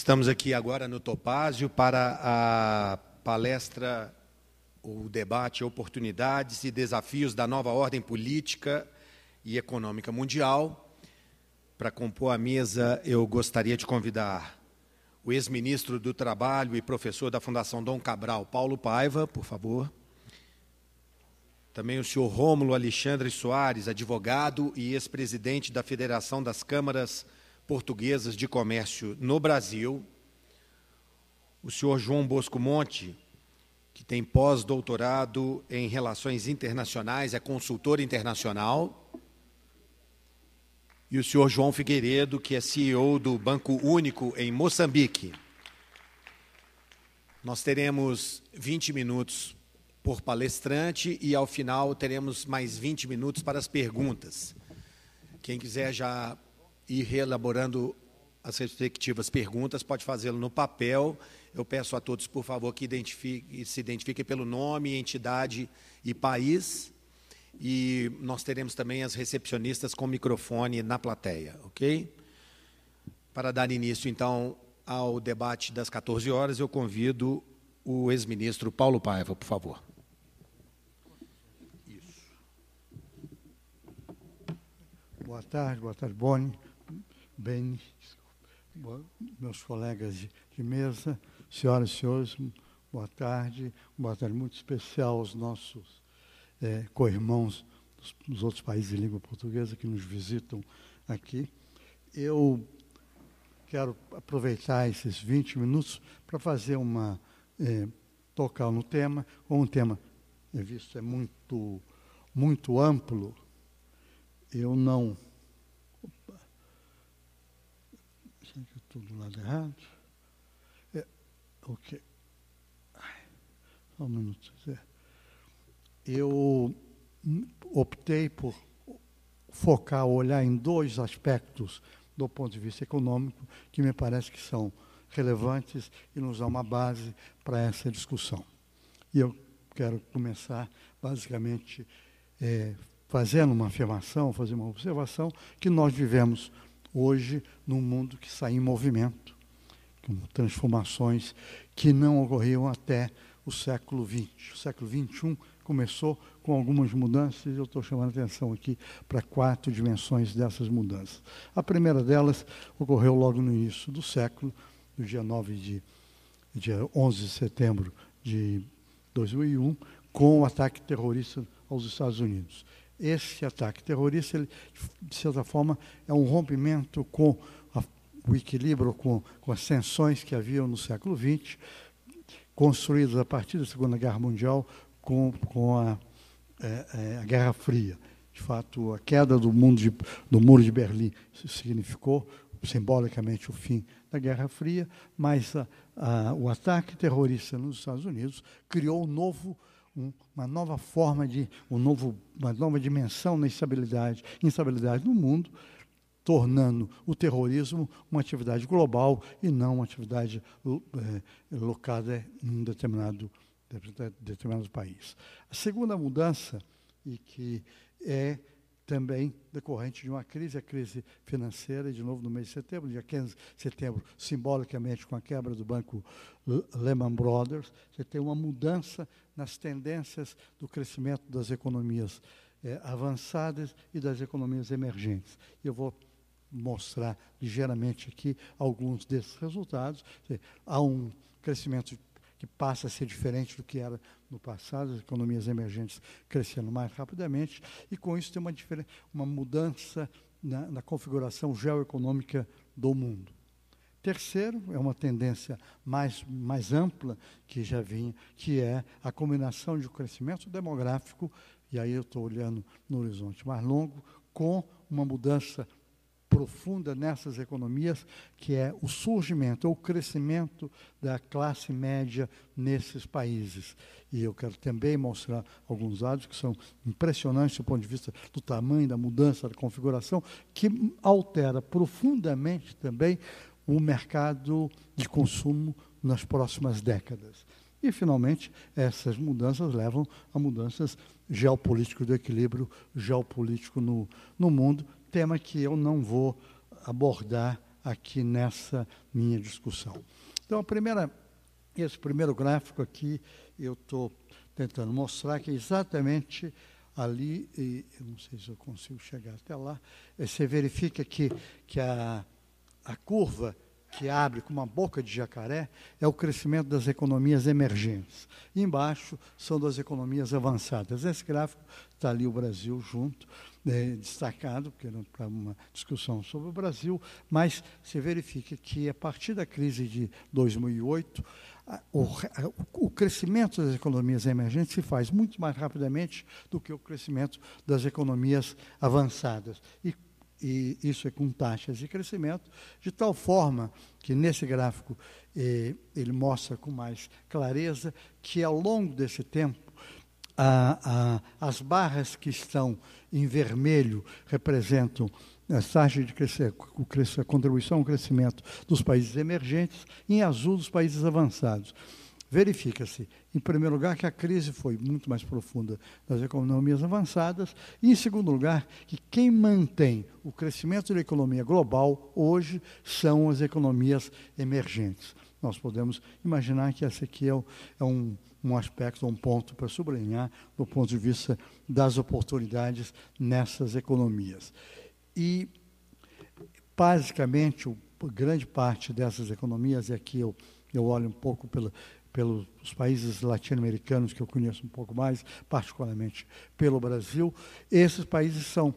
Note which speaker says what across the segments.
Speaker 1: Estamos aqui agora no Topázio para a palestra, o debate, oportunidades e desafios da nova ordem política e econômica mundial. Para compor a mesa, eu gostaria de convidar o ex-ministro do Trabalho e professor da Fundação Dom Cabral, Paulo Paiva, por favor. Também o senhor Rômulo Alexandre Soares, advogado e ex-presidente da Federação das Câmaras Portuguesas de Comércio no Brasil. O senhor João Bosco Monte, que tem pós-doutorado em Relações Internacionais, é consultor internacional. E o senhor João Figueiredo, que é CEO do Banco Único em Moçambique. Nós teremos 20 minutos por palestrante e, ao final, teremos mais 20 minutos para as perguntas. Quem quiser já ir reelaborando as respectivas perguntas, pode fazê-lo no papel. Eu peço a todos, por favor, que se identifiquem pelo nome, entidade e país. E nós teremos também as recepcionistas com microfone na plateia, ok? Para dar início, então, ao debate das 14 horas, eu convido o ex-ministro Paulo Paiva, por favor.
Speaker 2: Isso. Boa tarde, Boni, Beni, meus colegas de mesa, senhoras e senhores, boa tarde muito especial aos nossos co-irmãos dos outros países de língua portuguesa que nos visitam aqui. Eu quero aproveitar esses 20 minutos para fazer tocar no tema, um tema, visto, é muito amplo. Eu não... Opa! Estou do lado errado. Ok. Só um minuto. Eu optei por focar, olhar em dois aspectos do ponto de vista econômico que me parece que são relevantes e nos dão uma base para essa discussão. E eu quero começar, basicamente, fazendo uma afirmação, fazer uma observação, que nós vivemos hoje num mundo que está em movimento, com transformações que não ocorriam até o século XX. O século XXI começou com algumas mudanças, e eu estou chamando a atenção aqui para 4 dimensões dessas mudanças. A primeira delas ocorreu logo no início do século, no dia 11 de setembro de 2001, com o ataque terrorista aos Estados Unidos. Esse ataque terrorista, ele, de certa forma, é um rompimento com o equilíbrio, com as tensões que haviam no século XX, construídas a partir da Segunda Guerra Mundial com a Guerra Fria. De fato, a queda do Muro de Berlim significou simbolicamente o fim da Guerra Fria, mas o ataque terrorista nos Estados Unidos criou uma nova forma uma nova dimensão na instabilidade no mundo, tornando o terrorismo uma atividade global e não uma atividade locada em um determinado país. A segunda mudança, e que é também decorrente de uma crise, a crise financeira, de novo no mês de setembro, dia 15 de setembro, simbolicamente com a quebra do banco Lehman Brothers, você tem uma mudança nas tendências do crescimento das economias avançadas e das economias emergentes. Eu vou mostrar ligeiramente aqui alguns desses resultados. Há um crescimento que passa a ser diferente do que era no passado, as economias emergentes crescendo mais rapidamente, e com isso tem uma mudança na configuração geoeconômica do mundo. Terceiro, é uma tendência mais ampla que já vinha, que é a combinação de um crescimento demográfico, e aí eu estou olhando no horizonte mais longo, com uma mudança profunda nessas economias, que é o surgimento, ou o crescimento da classe média nesses países. E eu quero também mostrar alguns dados que são impressionantes do ponto de vista do tamanho, da mudança, da configuração, que altera profundamente também o mercado de consumo nas próximas décadas. E, finalmente, essas mudanças levam a mudanças geopolíticas, do equilíbrio geopolítico no mundo, tema que eu não vou abordar aqui nessa minha discussão. Então, esse primeiro gráfico aqui, eu estou tentando mostrar que é exatamente ali, e eu não sei se eu consigo chegar até lá, você verifica que a curva que abre com uma boca de jacaré é o crescimento das economias emergentes. E embaixo são das economias avançadas. Esse gráfico está ali o Brasil junto, destacado, porque era para uma discussão sobre o Brasil, mas se verifica que a partir da crise de 2008, o crescimento das economias emergentes se faz muito mais rapidamente do que o crescimento das economias avançadas. E isso é com taxas de crescimento, de tal forma que nesse gráfico ele mostra com mais clareza que ao longo desse tempo, as barras que estão em vermelho representam as taxas de a contribuição ao crescimento dos países emergentes, e em azul dos países avançados. Verifica-se, em primeiro lugar, que a crise foi muito mais profunda nas economias avançadas, e, em segundo lugar, que quem mantém o crescimento da economia global hoje são as economias emergentes. Nós podemos imaginar que esse aqui é um aspecto, um ponto para sublinhar do ponto de vista das oportunidades nessas economias. E, basicamente, grande parte dessas economias, e aqui eu olho um pouco pelos países latino-americanos, que eu conheço um pouco mais, particularmente pelo Brasil, esses países são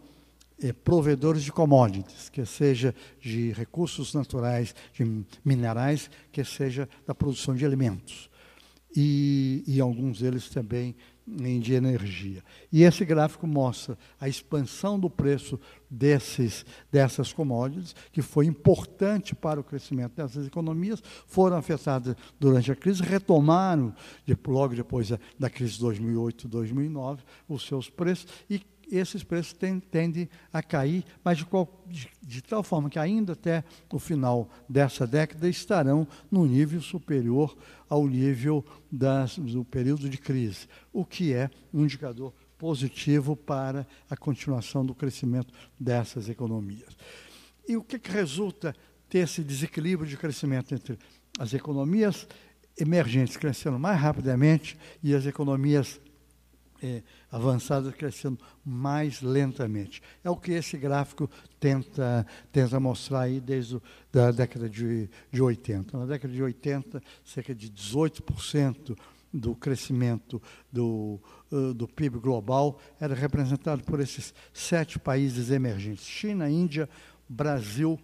Speaker 2: provedores de commodities, que seja de recursos naturais, de minerais, que seja da produção de alimentos. E alguns deles também de energia. E esse gráfico mostra a expansão do preço dessas commodities, que foi importante para o crescimento dessas economias, foram afetadas durante a crise, retomaram, logo depois da crise de 2008, 2009, os seus preços, e esses preços tendem a cair, mas de tal forma que ainda até o final dessa década estarão no nível superior ao nível do período de crise, o que é um indicador positivo para a continuação do crescimento dessas economias. E o que resulta ter esse desequilíbrio de crescimento entre as economias emergentes crescendo mais rapidamente e as economias avançadas crescendo mais lentamente? É o que esse gráfico tenta mostrar aí desde a década de 80. Na década de 80, cerca de 18% do crescimento do PIB global era representado por esses 7 países emergentes: China, Índia, Brasil,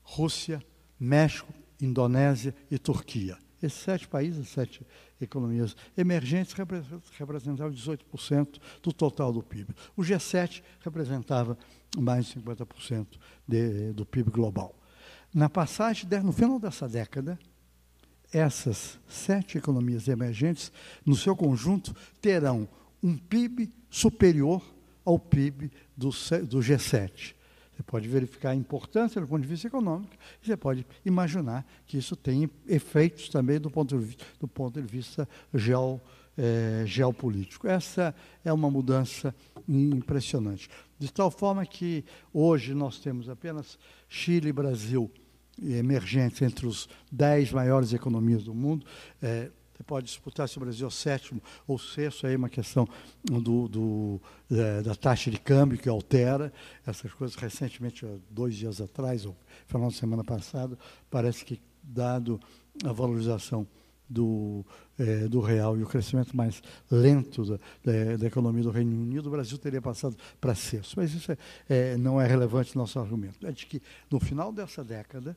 Speaker 2: Rússia, México, Indonésia e Turquia. Esses 7 países, 7 economias emergentes, representavam 18% do total do PIB. O G7 representava mais de 50% do PIB global. No final dessa década, essas 7 economias emergentes, no seu conjunto, terão um PIB superior ao PIB do G7. Você pode verificar a importância do ponto de vista econômico, e você pode imaginar que isso tem efeitos também do ponto de vista geopolítico. Essa é uma mudança impressionante. De tal forma que hoje nós temos apenas Chile e Brasil emergentes entre os 10 maiores economias do mundo. Você pode disputar se o Brasil é o 7º ou 6º, aí é uma questão da taxa de câmbio que altera essas coisas. Recentemente, 2 dias atrás, ou final de semana passada, parece que, dado a valorização do real e o crescimento mais lento da economia do Reino Unido, o Brasil teria passado para 6º. Mas isso não é relevante no nosso argumento. É de que, no final dessa década,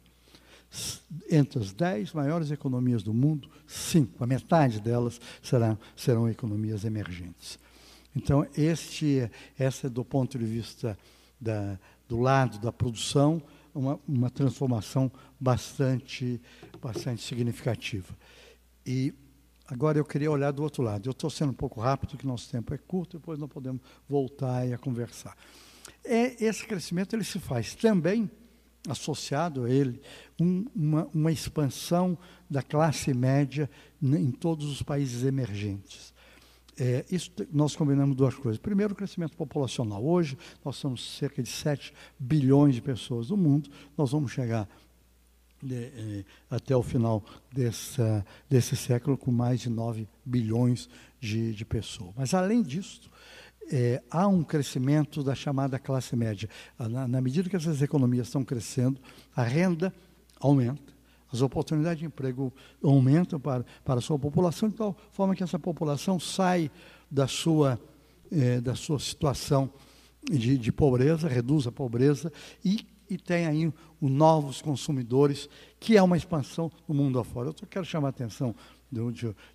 Speaker 2: entre as 10 maiores economias do mundo, 5, a metade delas serão economias emergentes. Então, essa é, do ponto de vista do lado da produção, uma transformação bastante significativa. E agora eu queria olhar do outro lado. Eu estou sendo um pouco rápido, porque nosso tempo é curto, depois não podemos voltar a conversar. Esse crescimento ele se faz também associado a ele uma expansão da classe média em todos os países emergentes. Nós combinamos duas coisas. Primeiro, o crescimento populacional. Hoje, nós somos cerca de 7 bilhões de pessoas no mundo. Nós vamos chegar até o final desse século com mais de 9 bilhões de pessoas. Mas, além disso, há um crescimento da chamada classe média. Na medida que essas economias estão crescendo, a renda aumenta, as oportunidades de emprego aumentam para a sua população, de tal forma que essa população sai da sua situação de pobreza, reduz a pobreza e tem aí novos consumidores, que é uma expansão do mundo afora. Eu quero chamar a atenção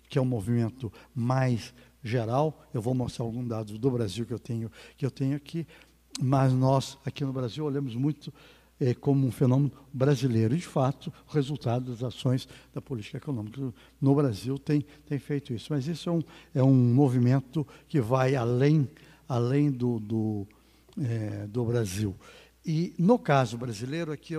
Speaker 2: que é um movimento mais geral. Eu vou mostrar alguns dados do Brasil que eu tenho aqui, mas nós, aqui no Brasil, olhamos muito como um fenômeno brasileiro. E, de fato, o resultado das ações da política econômica no Brasil tem feito isso. Mas isso é um movimento que vai além do Brasil. E, no caso brasileiro, aqui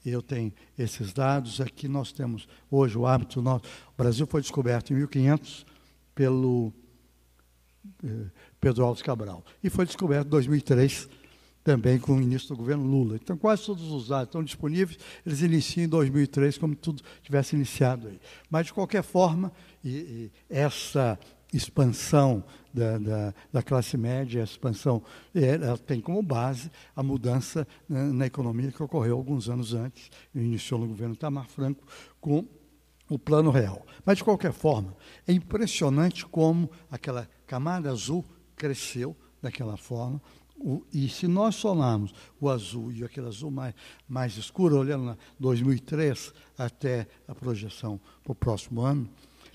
Speaker 2: eu tenho esses dados. Aqui nós temos, hoje, o hábito nosso. O Brasil foi descoberto em 1500 pelo Pedro Álvares Cabral. E foi descoberto em 2003, também com o início do governo Lula. Então, quase todos os dados estão disponíveis, eles iniciam em 2003, como tudo tivesse iniciado aí. Mas, de qualquer forma, essa expansão da classe média, a expansão, ela tem como base a mudança na economia que ocorreu alguns anos antes, iniciou no governo Itamar Franco, com o Plano Real. Mas, de qualquer forma, é impressionante como aquela camada azul cresceu daquela forma. E se nós somarmos o azul e aquele azul mais escuro, olhando na 2003 até a projeção para o próximo ano,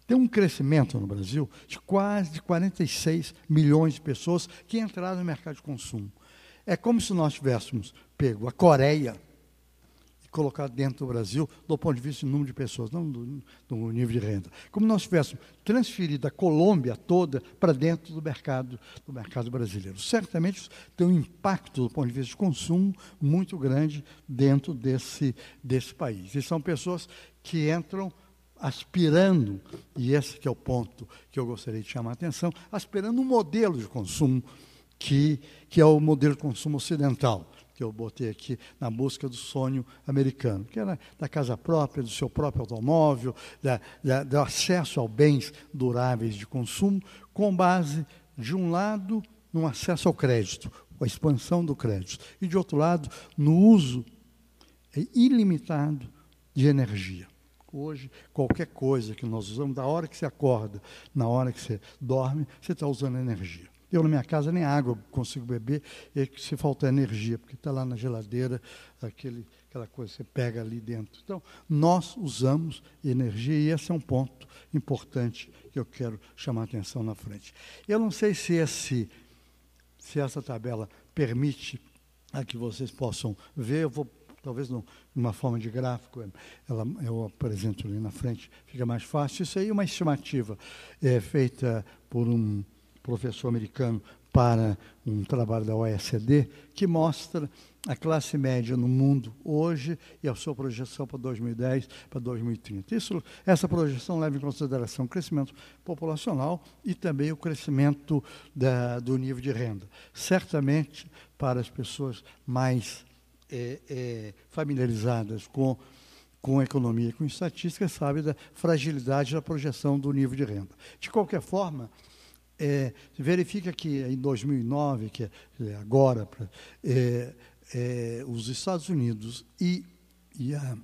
Speaker 2: tem um crescimento no Brasil de quase 46 milhões de pessoas que entraram no mercado de consumo. É como se nós tivéssemos pego a Coreia e colocado dentro do Brasil, do ponto de vista do número de pessoas, não do nível de renda. Como nós tivéssemos transferido a Colômbia toda para dentro do mercado brasileiro. Certamente isso tem um impacto, do ponto de vista de consumo, muito grande dentro desse país. E são pessoas que entram aspirando, e esse que é o ponto que eu gostaria de chamar a atenção, aspirando um modelo de consumo que é o modelo de consumo ocidental, que eu botei aqui na busca do sonho americano, que era da casa própria, do seu próprio automóvel, do acesso a bens duráveis de consumo, com base, de um lado, no acesso ao crédito, a expansão do crédito, e, de outro lado, no uso ilimitado de energia. Hoje, qualquer coisa que nós usamos, da hora que você acorda, na hora que você dorme, você está usando energia. Eu, na minha casa, nem água consigo beber, e se falta energia, porque está lá na geladeira, aquela coisa que você pega ali dentro. Então, nós usamos energia, e esse é um ponto importante que eu quero chamar a atenção na frente. Eu não sei se essa tabela permite a que vocês possam ver. Eu vou, talvez, numa forma de gráfico, eu apresento ali na frente, fica mais fácil. Isso aí é uma estimativa feita por um professor americano para um trabalho da OECD, que mostra a classe média no mundo hoje e a sua projeção para 2010, para 2030. Essa projeção leva em consideração o crescimento populacional e também o crescimento do nível de renda. Certamente, para as pessoas mais familiarizadas com economia e com estatística, sabe da fragilidade da projeção do nível de renda. De qualquer forma, verifica que em 2009, que é agora, os Estados Unidos e a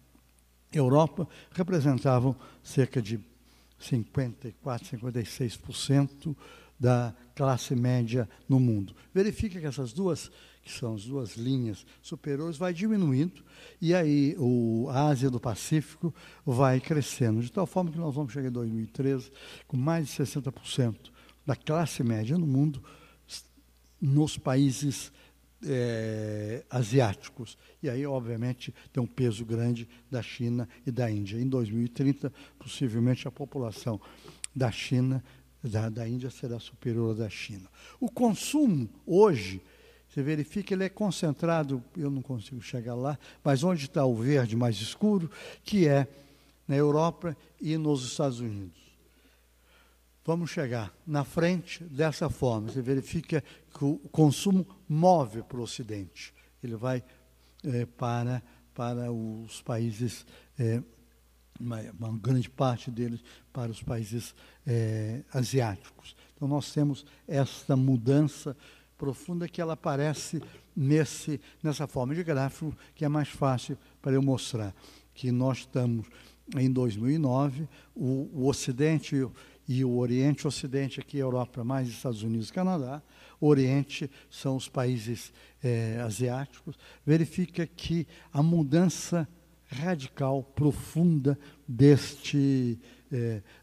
Speaker 2: Europa representavam cerca de 54%, 56% da classe média no mundo. Verifica que essas duas, que são as duas linhas superiores, vai diminuindo, e aí a Ásia do Pacífico vai crescendo, de tal forma que nós vamos chegar em 2013 com mais de 60% da classe média no mundo, nos países asiáticos. E aí, obviamente, tem um peso grande da China e da Índia. Em 2030, possivelmente, a população da China, da Índia, será superior à da China. O consumo, hoje, você verifica, ele é concentrado, eu não consigo chegar lá, mas onde está o verde mais escuro, que é na Europa e nos Estados Unidos. vamos chegar na frente dessa forma. Você verifica que o consumo move para o Ocidente. Ele vai para os países, uma grande parte deles para os países asiáticos. Então, nós temos essa mudança profunda que ela aparece nessa forma de gráfico, que é mais fácil para eu mostrar. Que nós estamos em 2009, o Ocidente e o Oriente, Ocidente aqui, Europa, mais Estados Unidos e Canadá, Oriente são os países asiáticos, verifica que a mudança radical, profunda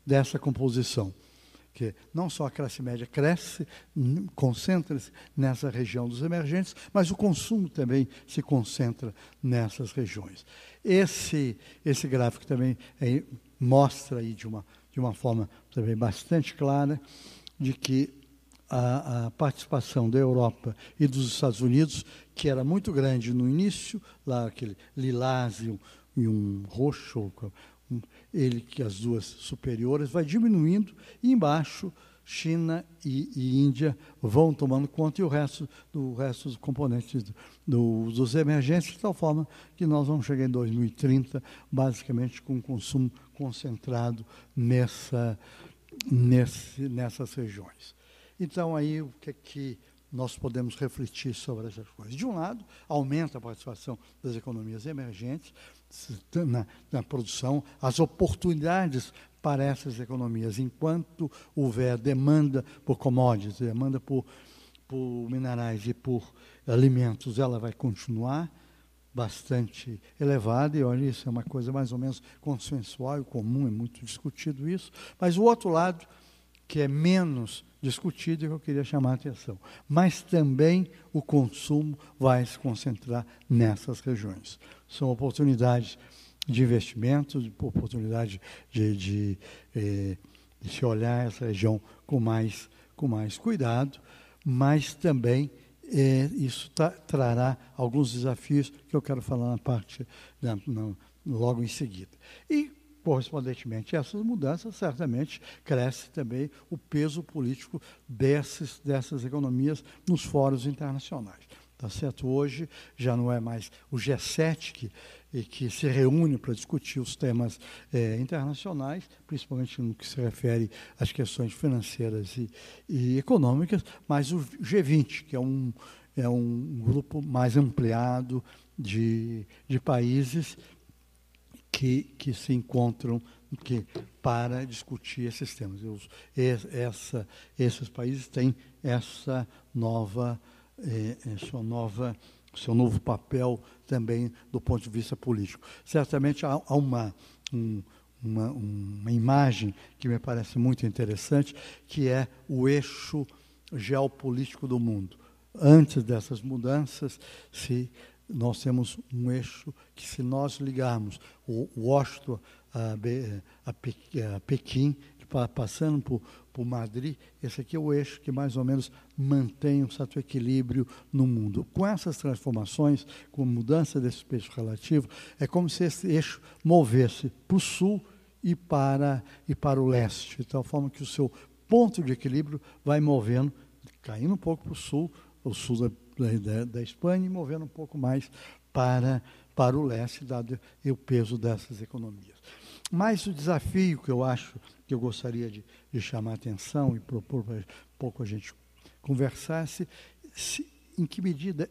Speaker 2: dessa composição. Que não só a classe média cresce, concentra-se nessa região dos emergentes, mas o consumo também se concentra nessas regiões. Esse gráfico também mostra aí de uma forma também bastante clara de que a participação da Europa e dos Estados Unidos, que era muito grande no início, lá aquele lilás e um roxo, que as duas superiores, vai diminuindo, e embaixo China e Índia vão tomando conta, e o resto dos componentes dos emergentes, de tal forma que nós vamos chegar em 2030, basicamente com um consumo concentrado nessas regiões. Então, aí, o que é que nós podemos refletir sobre essas coisas? De um lado, aumenta a participação das economias emergentes na produção, as oportunidades para essas economias, enquanto houver demanda por commodities, demanda por minerais e por alimentos, ela vai continuar bastante elevada, e olha, isso é uma coisa mais ou menos consensual e comum, é muito discutido isso, mas o outro lado, que é menos discutido, e que eu queria chamar a atenção, mas também o consumo vai se concentrar nessas regiões. São oportunidades de investimento, oportunidade de se olhar essa região com mais cuidado, mas também isso trará alguns desafios que eu quero falar na parte logo em seguida. E, correspondentemente a essas mudanças, certamente cresce também o peso político dessas economias nos fóruns internacionais. Tá certo? Hoje já não é mais o G7 que se reúne para discutir os temas internacionais, principalmente no que se refere às questões financeiras e econômicas, mas o G20, que é um grupo mais ampliado de países que se encontram para discutir esses temas. Esses países têm seu novo papel também do ponto de vista político. Certamente há uma imagem que me parece muito interessante, que é o eixo geopolítico do mundo. Antes dessas mudanças, nós temos um eixo que, se nós ligarmos o Washington a Pequim, passando por Madrid, esse aqui é o eixo que mais ou menos mantém um certo equilíbrio no mundo. Com essas transformações, com a mudança desse peso relativo, é como se esse eixo movesse para o sul e para o leste, de tal forma que o seu ponto de equilíbrio vai movendo, caindo um pouco para o sul da Espanha, e movendo um pouco mais para o leste, dado o peso dessas economias. Mas o desafio que eu acho que eu gostaria de chamar a atenção e propor para um pouco a gente conversar, em que medida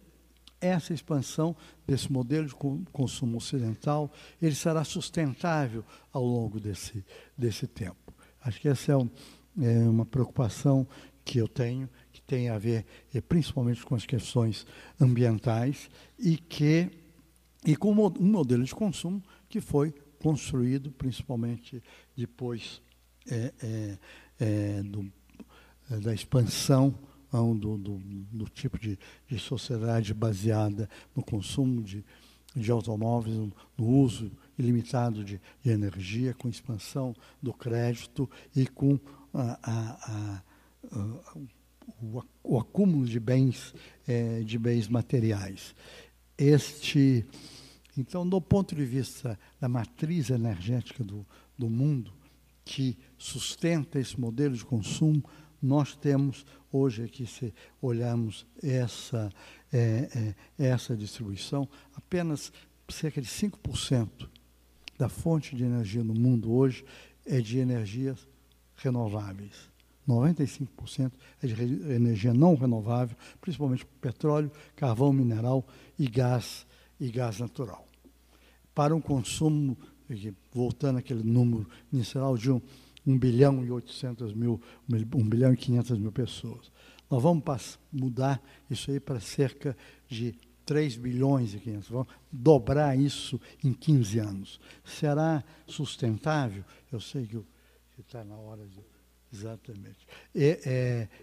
Speaker 2: essa expansão desse modelo de consumo ocidental ele será sustentável ao longo desse tempo. Acho que essa é uma preocupação que eu tenho, que tem a ver principalmente com as questões ambientais e com um modelo de consumo que foi construído principalmente depois da expansão do tipo de sociedade baseada no consumo de automóveis, no uso ilimitado de energia, com expansão do crédito e com o acúmulo de bens materiais. Então, do ponto de vista da matriz energética do mundo, que sustenta esse modelo de consumo, nós temos hoje aqui, se olharmos essa distribuição, apenas cerca de 5% da fonte de energia no mundo hoje é de energias renováveis. 95% é de energia não renovável, principalmente petróleo, carvão mineral e gás natural. Para um consumo, voltando àquele número inicial de 1 bilhão e 800 mil, 1 bilhão e 500 mil pessoas. Nós vamos mudar isso aí para cerca de 3 bilhões e 500. Vamos dobrar isso em 15 anos. Será sustentável? Eu sei que está na hora de... Exatamente.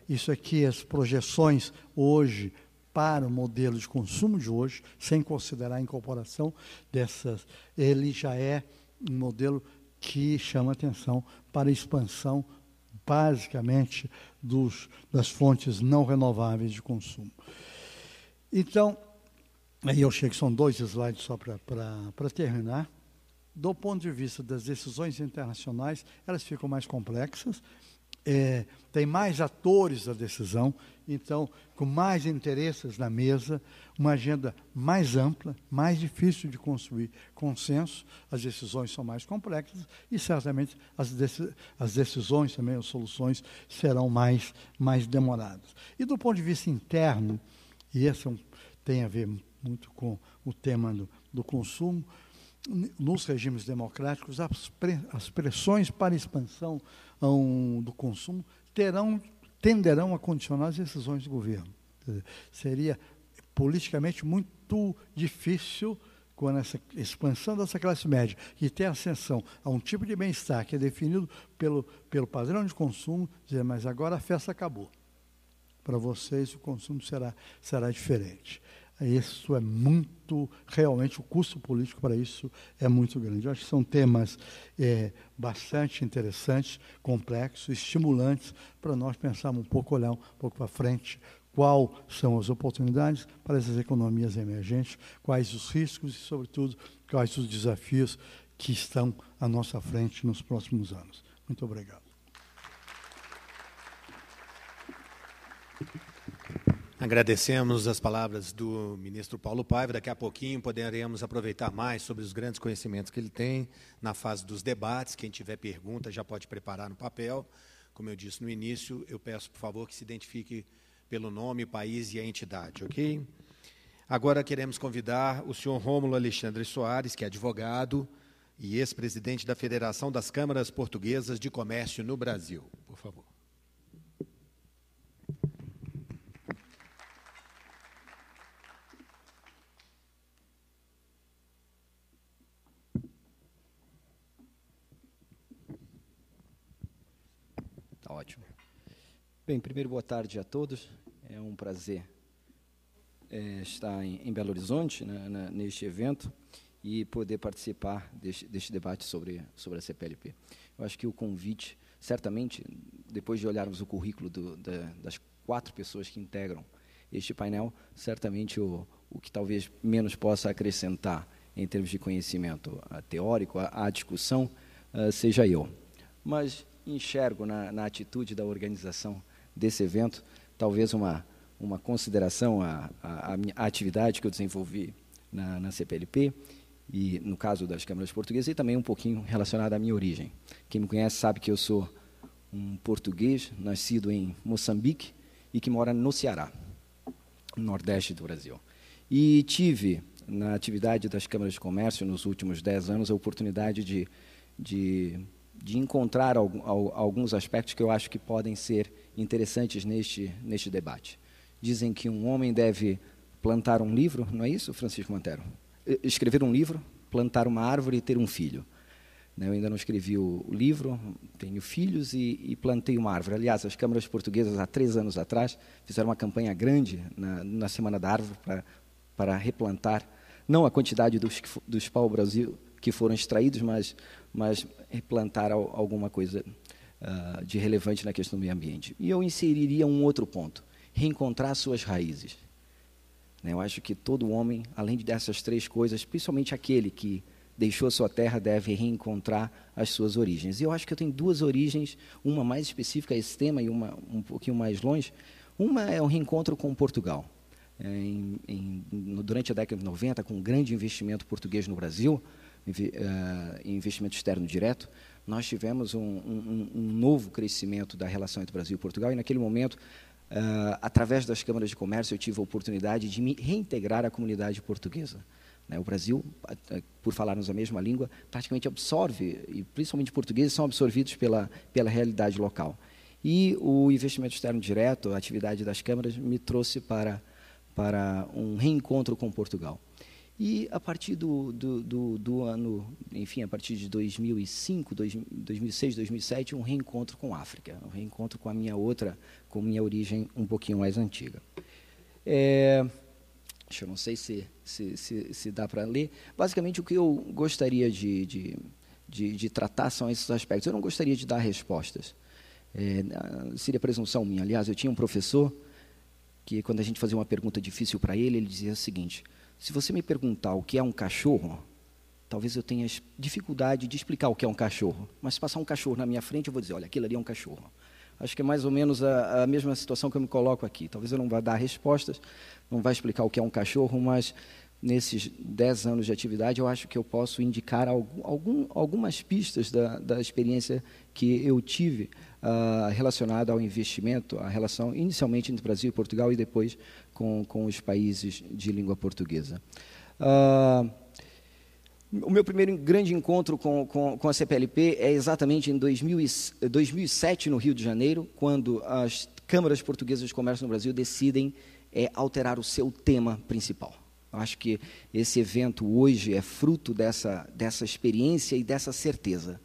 Speaker 2: Isso aqui, as projeções hoje para o modelo de consumo de hoje, sem considerar a incorporação dessas, ele já é um modelo que chama atenção para a expansão, basicamente, das fontes não renováveis de consumo. Então, aí eu chego, são 2 slides só para terminar. Do ponto de vista das decisões internacionais, elas ficam mais complexas, tem mais atores da decisão, então, com mais interesses na mesa, uma agenda mais ampla, mais difícil de construir consenso, as decisões são mais complexas e, certamente, as decisões também, as soluções, serão mais demoradas. E do ponto de vista interno, e esse tem a ver muito com o tema do consumo, nos regimes democráticos, as pressões para a expansão do consumo tenderão a condicionar as decisões do governo. Seria politicamente muito difícil, com essa expansão dessa classe média, e ter ascensão a um tipo de bem-estar que é definido pelo padrão de consumo, dizer, mas agora a festa acabou. Para vocês o consumo será diferente. Isso é realmente o custo político para isso é muito grande. Eu acho que são temas bastante interessantes, complexos, estimulantes, para nós pensarmos olhar um pouco para frente, quais são as oportunidades para essas economias emergentes, quais os riscos e, sobretudo, quais os desafios que estão à nossa frente nos próximos anos. Muito obrigado.
Speaker 1: Agradecemos as palavras do ministro Paulo Paiva. Daqui a pouquinho poderemos aproveitar mais sobre os grandes conhecimentos que ele tem na fase dos debates. Quem tiver pergunta já pode preparar no papel. Como eu disse no início, eu peço, por favor, que se identifique pelo nome, país e a entidade, ok? Agora queremos convidar o senhor Rômulo Alexandre Soares, que é advogado e ex-presidente da Federação das Câmaras Portuguesas de Comércio no Brasil. Por favor.
Speaker 3: Ótimo. Bem, primeiro, boa tarde a todos. É um prazer estar em Belo Horizonte, neste evento, e poder participar deste debate sobre a CPLP. Eu acho que o convite, certamente, depois de olharmos o currículo das 4 pessoas que integram este painel, certamente o que talvez menos possa acrescentar em termos de conhecimento teórico à discussão seja eu. Mas enxergo na atitude da organização desse evento, talvez uma consideração à atividade que eu desenvolvi na CPLP, e no caso das câmaras portuguesas, e também um pouquinho relacionado à minha origem. Quem me conhece sabe que eu sou um português, nascido em Moçambique, e que mora no Ceará, no nordeste do Brasil. E tive, na atividade das câmaras de comércio, nos últimos 10 anos, a oportunidade de encontrar alguns aspectos que eu acho que podem ser interessantes neste debate. Dizem que um homem deve plantar um livro, não é isso, Francisco Montero? Escrever um livro, plantar uma árvore e ter um filho. Eu ainda não escrevi o livro, tenho filhos e plantei uma árvore. Aliás, as câmaras portuguesas, há 3 anos atrás, fizeram uma campanha grande na Semana da Árvore para replantar, não a quantidade dos pau-brasil que foram extraídos, mas replantar alguma coisa de relevante na questão do meio ambiente. E eu inseriria um outro ponto, reencontrar suas raízes. Eu acho que todo homem, além dessas 3 coisas, principalmente aquele que deixou sua terra deve reencontrar as suas origens. E eu acho que eu tenho duas origens, uma mais específica a esse tema e uma um pouquinho mais longe. Uma é um reencontro com Portugal. Durante a década de 90, com um grande investimento português no Brasil, investimento externo direto, nós tivemos um novo crescimento da relação entre Brasil e Portugal, e naquele momento, através das câmaras de comércio, eu tive a oportunidade de me reintegrar à comunidade portuguesa. O Brasil, por falarmos a mesma língua, praticamente absorve, e principalmente portugueses, são absorvidos pela realidade local. E o investimento externo direto, a atividade das câmaras, me trouxe para um reencontro com Portugal. E a partir do ano, enfim, a partir de 2005, 2006, 2007, um reencontro com a África, um reencontro com a minha origem um pouquinho mais antiga. Eu não sei se dá para ler. Basicamente, o que eu gostaria de tratar são esses aspectos. Eu não gostaria de dar respostas. Seria presunção minha. Aliás, eu tinha um professor que, quando a gente fazia uma pergunta difícil para ele dizia o seguinte: se você me perguntar o que é um cachorro, talvez eu tenha dificuldade de explicar o que é um cachorro, mas se passar um cachorro na minha frente, eu vou dizer, olha, aquilo ali é um cachorro. Acho que é mais ou menos a mesma situação que eu me coloco aqui. Talvez eu não vá dar respostas, não vá explicar o que é um cachorro, mas nesses 10 anos de atividade, eu acho que eu posso indicar algumas pistas da experiência que eu tive relacionada ao investimento, a relação inicialmente entre Brasil e Portugal e depois com os países de língua portuguesa. O meu primeiro grande encontro com a CPLP é exatamente em 2007, no Rio de Janeiro, quando as câmaras portuguesas de comércio no Brasil decidem alterar o seu tema principal. Eu acho que esse evento hoje é fruto dessa experiência e dessa certeza.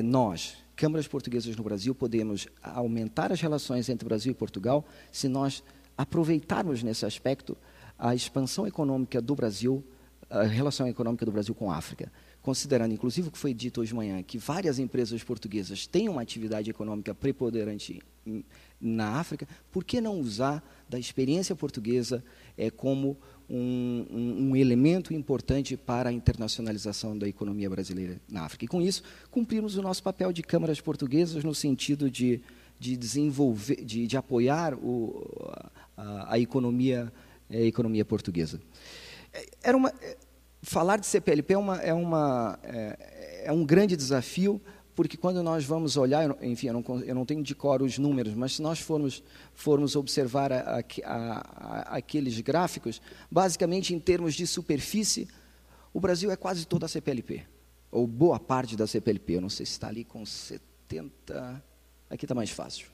Speaker 3: Nós, câmaras portuguesas no Brasil, podemos aumentar as relações entre Brasil e Portugal se nós aproveitarmos nesse aspecto a expansão econômica do Brasil, a relação econômica do Brasil com a África, considerando, inclusive, o que foi dito hoje de manhã, que várias empresas portuguesas têm uma atividade econômica preponderante na África, por que não usar da experiência portuguesa como um elemento importante para a internacionalização da economia brasileira na África? E, com isso, cumprirmos o nosso papel de câmaras portuguesas no sentido de desenvolver, de apoiar a economia portuguesa. Falar de CPLP é um grande desafio, porque quando nós vamos olhar, enfim, eu não tenho de cor os números, mas se nós formos observar aqueles gráficos, basicamente, em termos de superfície, o Brasil é quase toda a CPLP, ou boa parte da CPLP. Eu não sei se está ali com 70... Aqui está mais fácil.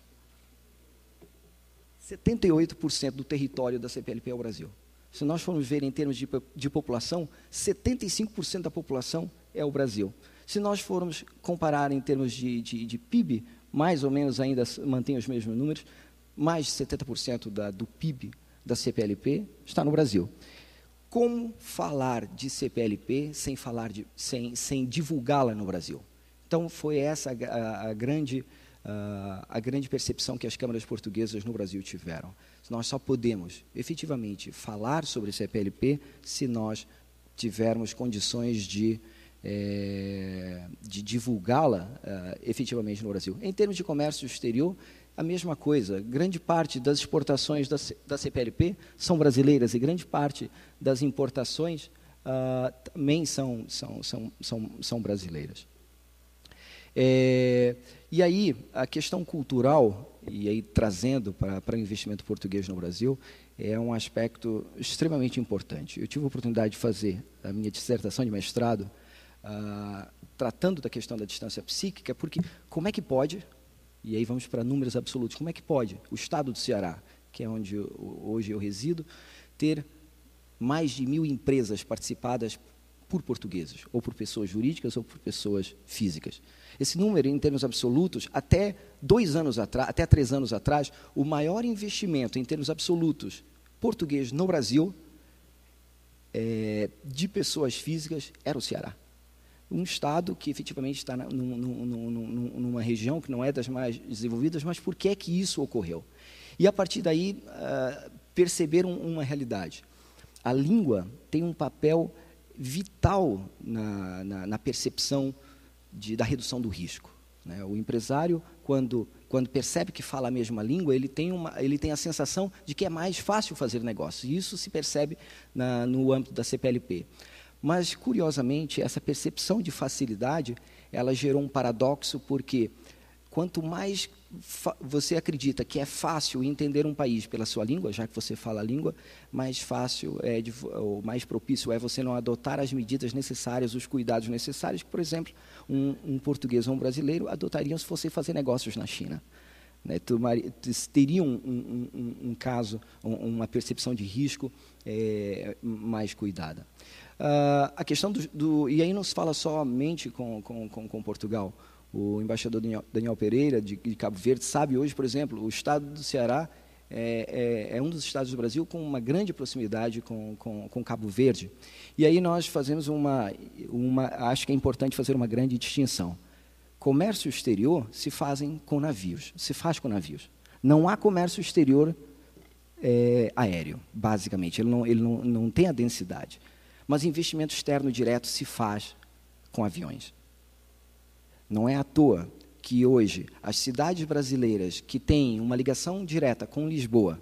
Speaker 3: 78% do território da CPLP é o Brasil. Se nós formos ver em termos de população, 75% da população é o Brasil. Se nós formos comparar em termos de PIB, mais ou menos ainda mantém os mesmos números, mais de 70% do PIB da CPLP está no Brasil. Como falar de CPLP sem divulgá-la no Brasil? Então, foi essa a grande percepção que as câmaras portuguesas no Brasil tiveram. Nós só podemos, efetivamente, falar sobre CPLP se nós tivermos condições de divulgá-la efetivamente no Brasil. Em termos de comércio exterior, a mesma coisa. Grande parte das exportações da CPLP são brasileiras e grande parte das importações também são brasileiras. E aí, a questão cultural, e aí trazendo para o investimento português no Brasil, é um aspecto extremamente importante. Eu tive a oportunidade de fazer a minha dissertação de mestrado tratando da questão da distância psíquica, porque como é que pode, e aí vamos para números absolutos, como é que pode o Estado do Ceará, que é onde hoje eu resido, ter mais de 1.000 empresas participadas por portugueses, ou por pessoas jurídicas, ou por pessoas físicas. Esse número, em termos absolutos, até 3 anos atrás, o maior investimento, em termos absolutos, português no Brasil, de pessoas físicas, era o Ceará. Um estado que, efetivamente, está numa região que não é das mais desenvolvidas, mas por que é que isso ocorreu? E, a partir daí, perceberam uma realidade. A língua tem um papel vital na percepção da redução do risco, né? O empresário, quando percebe que fala a mesma língua, ele tem a sensação de que é mais fácil fazer negócio. E isso se percebe no âmbito da CPLP. Mas, curiosamente, essa percepção de facilidade, ela gerou um paradoxo, porque quanto mais você acredita que é fácil entender um país pela sua língua, já que você fala a língua, mais fácil ou mais propício é você não adotar as medidas necessárias, os cuidados necessários que, por exemplo, um português ou um brasileiro adotariam se fosse fazer negócios na China. Né? Teria um caso, uma percepção de risco mais cuidada. A questão e aí não se fala somente com Portugal. O embaixador Daniel Pereira, de Cabo Verde, sabe hoje, por exemplo, o estado do Ceará é um dos estados do Brasil com uma grande proximidade com Cabo Verde. E aí nós fazemos acho que é importante fazer uma grande distinção. Comércio exterior se faz com navios. Não há comércio exterior aéreo, basicamente. Ele não tem a densidade. Mas investimento externo direto se faz com aviões. Não é à toa que hoje as cidades brasileiras que têm uma ligação direta com Lisboa,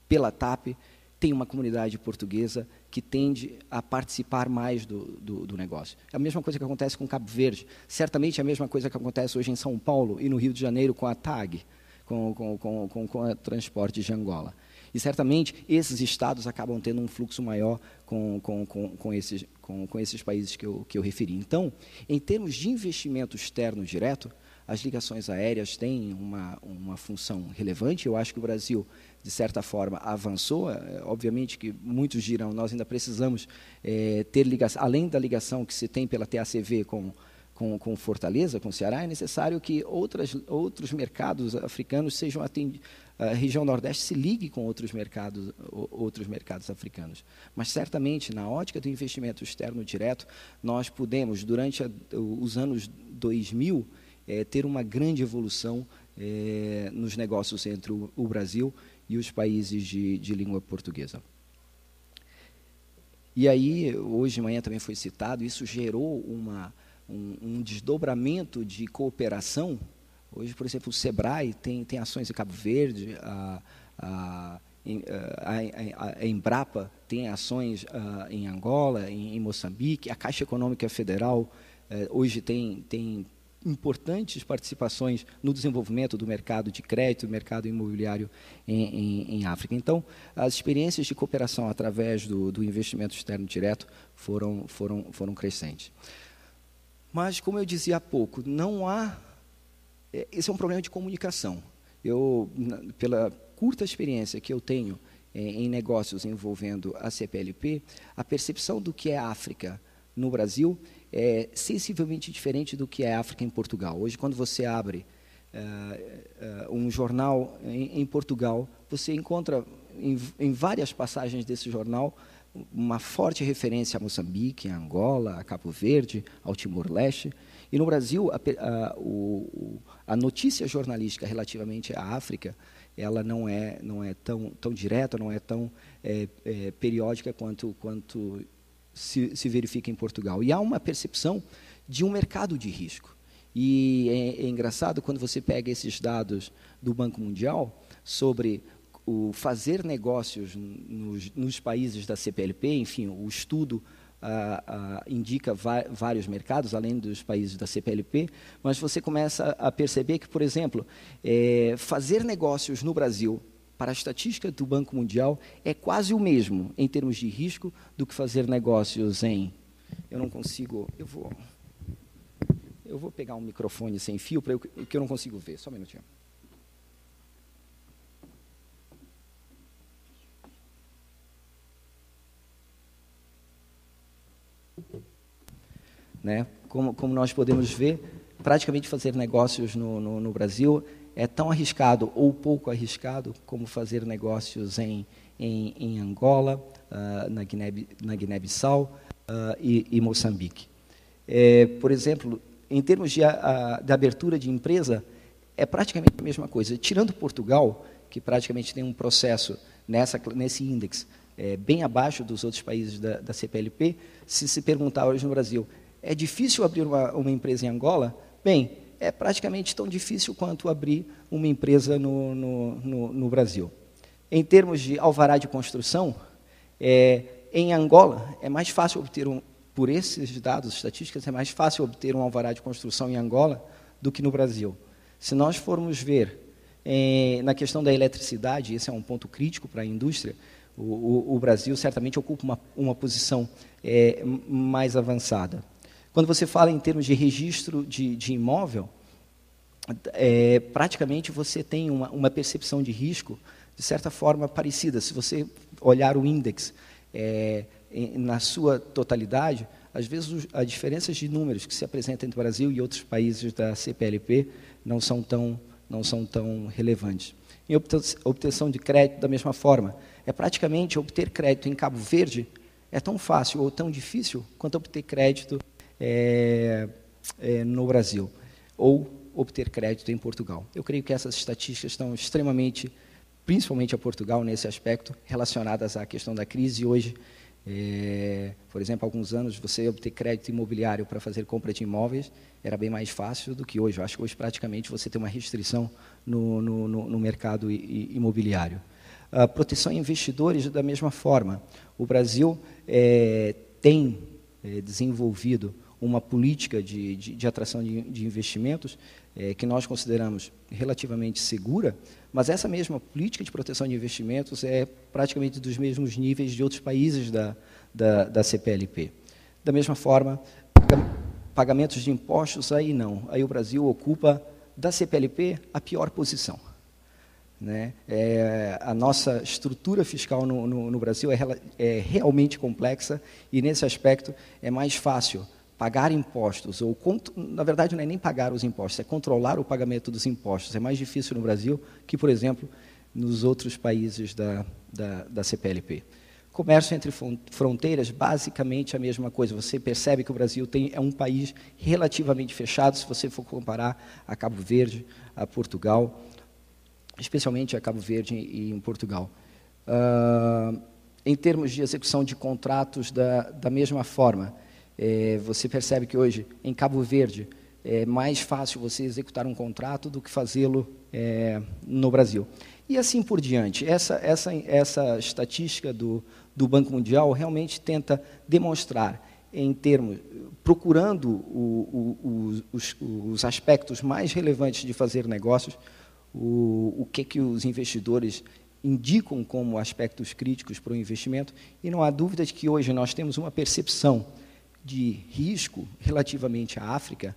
Speaker 3: pela TAP, têm uma comunidade portuguesa que tende a participar mais do negócio. É a mesma coisa que acontece com Cabo Verde, certamente é a mesma coisa que acontece hoje em São Paulo e no Rio de Janeiro com a TAG, com o transporte de Angola. E, certamente, esses estados acabam tendo um fluxo maior com esses países que eu referi. Então, em termos de investimento externo direto, as ligações aéreas têm uma função relevante. Eu acho que o Brasil, de certa forma, avançou. Obviamente que muitos dirão, nós ainda precisamos ter ligação, além da ligação que se tem pela TACV com Fortaleza, com o Ceará, é necessário que outros mercados africanos sejam atendidos. A região Nordeste se ligue com outros mercados africanos. Mas, certamente, na ótica do investimento externo direto, nós pudemos, durante os anos 2000, ter uma grande evolução nos negócios entre o Brasil e os países de língua portuguesa. E aí, hoje de manhã também foi citado, isso gerou um desdobramento de cooperação. Hoje, por exemplo, o SEBRAE tem ações em Cabo Verde, a Embrapa tem ações em Angola, em Moçambique, a Caixa Econômica Federal hoje tem importantes participações no desenvolvimento do mercado de crédito, do mercado imobiliário em África. Então, as experiências de cooperação através do investimento externo direto foram crescentes. Mas, como eu dizia há pouco, não há... Esse é um problema de comunicação. Pela curta experiência que eu tenho em negócios envolvendo a CPLP, a percepção do que é África no Brasil é sensivelmente diferente do que é África em Portugal. Hoje, quando você abre um jornal em Portugal, você encontra em várias passagens desse jornal uma forte referência a Moçambique, a Angola, a Cabo Verde, ao Timor-Leste. E no Brasil, a notícia jornalística relativamente à África, ela não é tão direta, não é tão periódica quanto se verifica em Portugal. E há uma percepção de um mercado de risco. E é engraçado quando você pega esses dados do Banco Mundial sobre o fazer negócios nos países da CPLP, enfim, o estudo indica vários mercados, além dos países da CPLP, mas você começa a perceber que, por exemplo, fazer negócios no Brasil, para a estatística do Banco Mundial, é quase o mesmo, em termos de risco, do que fazer negócios em... Eu não consigo... Eu vou pegar um microfone sem fio, que eu não consigo ver. Só um minutinho. Né? Como nós podemos ver, praticamente fazer negócios no Brasil é tão arriscado ou pouco arriscado como fazer negócios em Angola, na Guiné-Bissau e Moçambique. Por exemplo, em termos de abertura de empresa, é praticamente a mesma coisa. Tirando Portugal, que praticamente tem um processo nesse índice bem abaixo dos outros países da CPLP. Se perguntar hoje no Brasil, é difícil abrir uma empresa em Angola? Bem, é praticamente tão difícil quanto abrir uma empresa no Brasil. Em termos de alvará de construção, em Angola, é mais fácil obter por esses dados estatísticos, é mais fácil obter um alvará de construção em Angola do que no Brasil. Se nós formos ver na questão da eletricidade, esse é um ponto crítico para a indústria, o Brasil certamente ocupa uma posição mais avançada. Quando você fala em termos de registro de imóvel, praticamente você tem uma percepção de risco, de certa forma, parecida. Se você olhar o índice na sua totalidade, às vezes as diferenças de números que se apresentam entre o Brasil e outros países da CPLP não são tão relevantes. Em obtenção de crédito, da mesma forma, praticamente obter crédito em Cabo Verde é tão fácil ou tão difícil quanto obter crédito no Brasil, ou obter crédito em Portugal. Eu creio que essas estatísticas estão extremamente, principalmente a Portugal, nesse aspecto, relacionadas à questão da crise. Hoje, por exemplo, há alguns anos, você obter crédito imobiliário para fazer compra de imóveis era bem mais fácil do que hoje. Eu acho que hoje, praticamente, você tem uma restrição no mercado imobiliário. A proteção a investidores, da mesma forma. O Brasil tem desenvolvido uma política de atração de investimentos que nós consideramos relativamente segura, mas essa mesma política de proteção de investimentos é praticamente dos mesmos níveis de outros países da CPLP. Da mesma forma, pagamentos de impostos, aí não. Aí o Brasil ocupa, da CPLP, a pior posição. Né? A nossa estrutura fiscal no Brasil é realmente complexa e, nesse aspecto, é mais fácil pagar impostos, ou, na verdade, não é nem pagar os impostos, é controlar o pagamento dos impostos. É mais difícil no Brasil que, por exemplo, nos outros países da CPLP. Comércio entre fronteiras, basicamente a mesma coisa. Você percebe que o Brasil é um país relativamente fechado, se você for comparar a Cabo Verde, a Portugal, especialmente a Cabo Verde e em Portugal. Em termos de execução de contratos, da mesma forma, você percebe que hoje, em Cabo Verde, é mais fácil você executar um contrato do que fazê-lo no Brasil. E assim por diante. Essa estatística do Banco Mundial realmente tenta demonstrar, procurando os aspectos mais relevantes de fazer negócios, o que os investidores indicam como aspectos críticos para o investimento, e não há dúvida de que hoje nós temos uma percepção de risco relativamente à África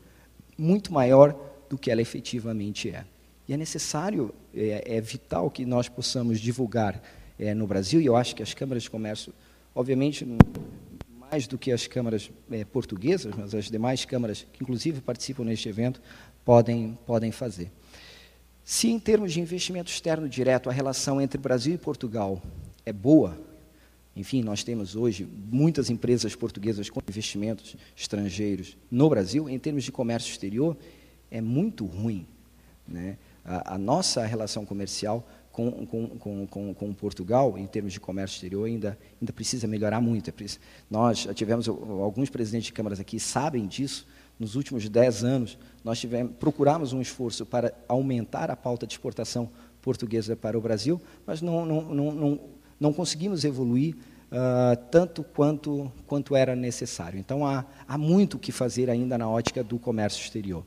Speaker 3: muito maior do que ela efetivamente é. E é necessário, é vital que nós possamos divulgar no Brasil, e eu acho que as câmaras de comércio, obviamente, mais do que as câmaras portuguesas, mas as demais câmaras que, inclusive, participam neste evento, podem fazer. Se, em termos de investimento externo direto, a relação entre Brasil e Portugal é boa, enfim, nós temos hoje muitas empresas portuguesas com investimentos estrangeiros no Brasil, em termos de comércio exterior, é muito ruim. Né? A nossa relação comercial com Portugal, em termos de comércio exterior, ainda precisa melhorar muito. Nós já tivemos, alguns presidentes de câmaras aqui sabem disso. Nos últimos 10 anos, nós procuramos um esforço para aumentar a pauta de exportação portuguesa para o Brasil, mas não conseguimos evoluir tanto quanto era necessário. Então, há muito o que fazer ainda na ótica do comércio exterior.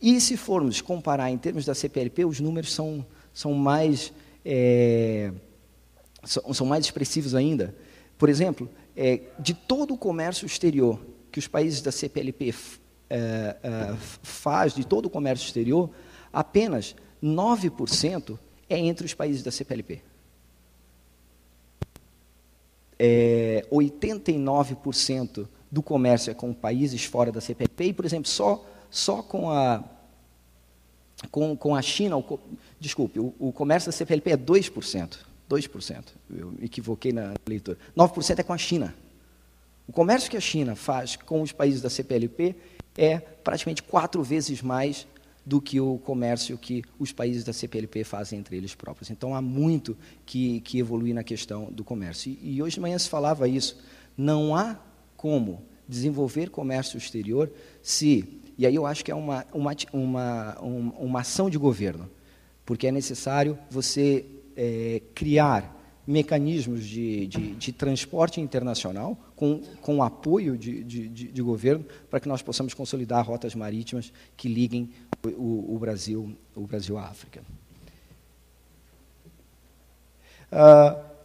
Speaker 3: E, se formos comparar em termos da CPLP, os números são mais expressivos ainda. Por exemplo, de todo o comércio exterior que os países da CPLP faz, de todo o comércio exterior, apenas 9% é entre os países da CPLP. 89% do comércio é com países fora da CPLP, e, por exemplo, só com a China, desculpe, o comércio da CPLP é 2%, eu me equivoquei na leitura, 9% é com a China. O comércio que a China faz com os países da CPLP é praticamente 4 vezes mais do que o comércio que os países da CPLP fazem entre eles próprios. Então, há muito que evoluir na questão do comércio. E hoje de manhã se falava isso, não há como desenvolver comércio exterior se... E aí eu acho que é uma ação de governo, porque é necessário você criar mecanismos de transporte internacional com o apoio de governo para que nós possamos consolidar rotas marítimas que liguem o Brasil à África.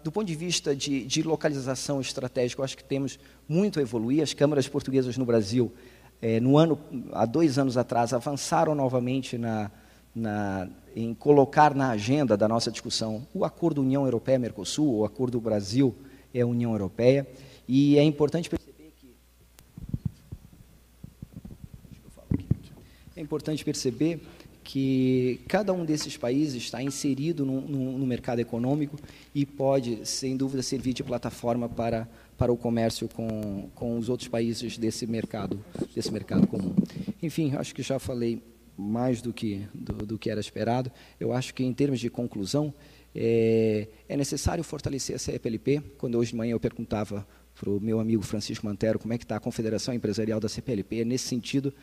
Speaker 3: Do ponto de vista de localização estratégica, eu acho que temos muito a evoluir. As câmaras portuguesas no Brasil, há 2 anos atrás, avançaram novamente em colocar na agenda da nossa discussão o acordo União Europeia-Mercosul, o acordo Brasil-União Europeia, e é importante perceber que cada um desses países está inserido no mercado econômico e pode, sem dúvida, servir de plataforma para o comércio com os outros países desse mercado comum. Enfim, acho que já falei mais do que era esperado. Eu acho que, em termos de conclusão, é necessário fortalecer a CPLP. Quando hoje de manhã eu perguntava para o meu amigo Francisco Mantero como é que está a Confederação Empresarial da CPLP, nesse sentido,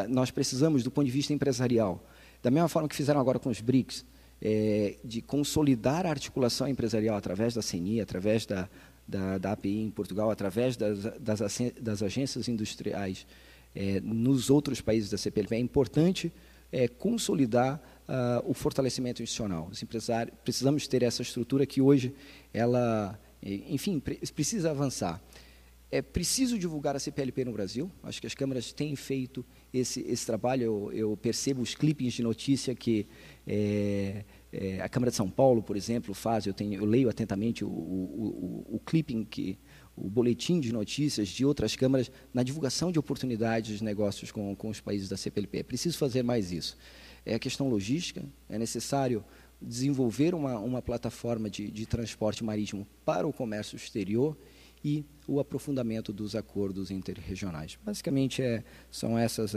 Speaker 3: nós precisamos, do ponto de vista empresarial, da mesma forma que fizeram agora com os BRICS, de consolidar a articulação empresarial através da CNI, através da API em Portugal, através das agências industriais nos outros países da CPLP. É importante consolidar o fortalecimento institucional. Os empresários, precisamos ter essa estrutura que hoje, enfim, precisa avançar. É preciso divulgar a CPLP no Brasil. Acho que as câmaras têm feito esse trabalho. Eu percebo os clippings de notícia que a Câmara de São Paulo, por exemplo, faz. Eu leio atentamente o clipping, o boletim de notícias de outras câmaras na divulgação de oportunidades de negócios com os países da CPLP. É preciso fazer mais isso. É a questão logística. É necessário desenvolver uma plataforma de transporte marítimo para o comércio exterior e o aprofundamento dos acordos interregionais. Basicamente, são essas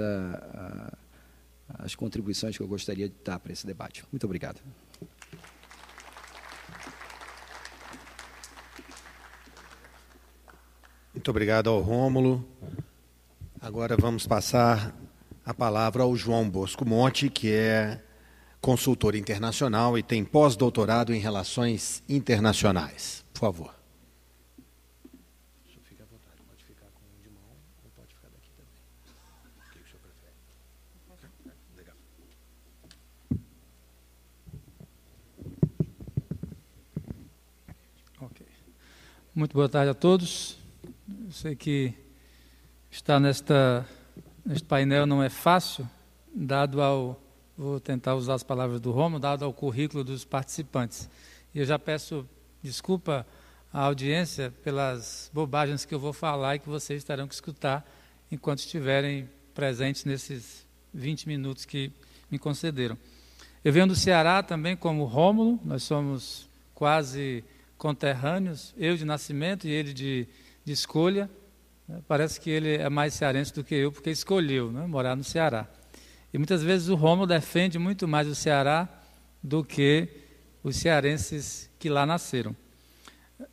Speaker 3: as contribuições que eu gostaria de dar para esse debate. Muito obrigado.
Speaker 1: Muito obrigado ao Rômulo. Agora vamos passar a palavra ao João Bosco Monte, que é consultor internacional e tem pós-doutorado em Relações Internacionais. Por favor. Fique à vontade, pode ficar com um de mão ou pode ficar daqui também. O que o senhor prefere? Legal.
Speaker 4: Ok. Muito boa tarde a todos. Eu sei que estar neste painel não é fácil, vou tentar usar as palavras do Rômulo, dado ao currículo dos participantes. E eu já peço desculpa à audiência pelas bobagens que eu vou falar e que vocês terão que escutar enquanto estiverem presentes nesses 20 minutos que me concederam. Eu venho do Ceará também como o Rômulo, nós somos quase conterrâneos, eu de nascimento e ele de escolha. Parece que ele é mais cearense do que eu, porque escolheu, né, morar no Ceará. E muitas vezes o Rômulo defende muito mais o Ceará do que os cearenses que lá nasceram.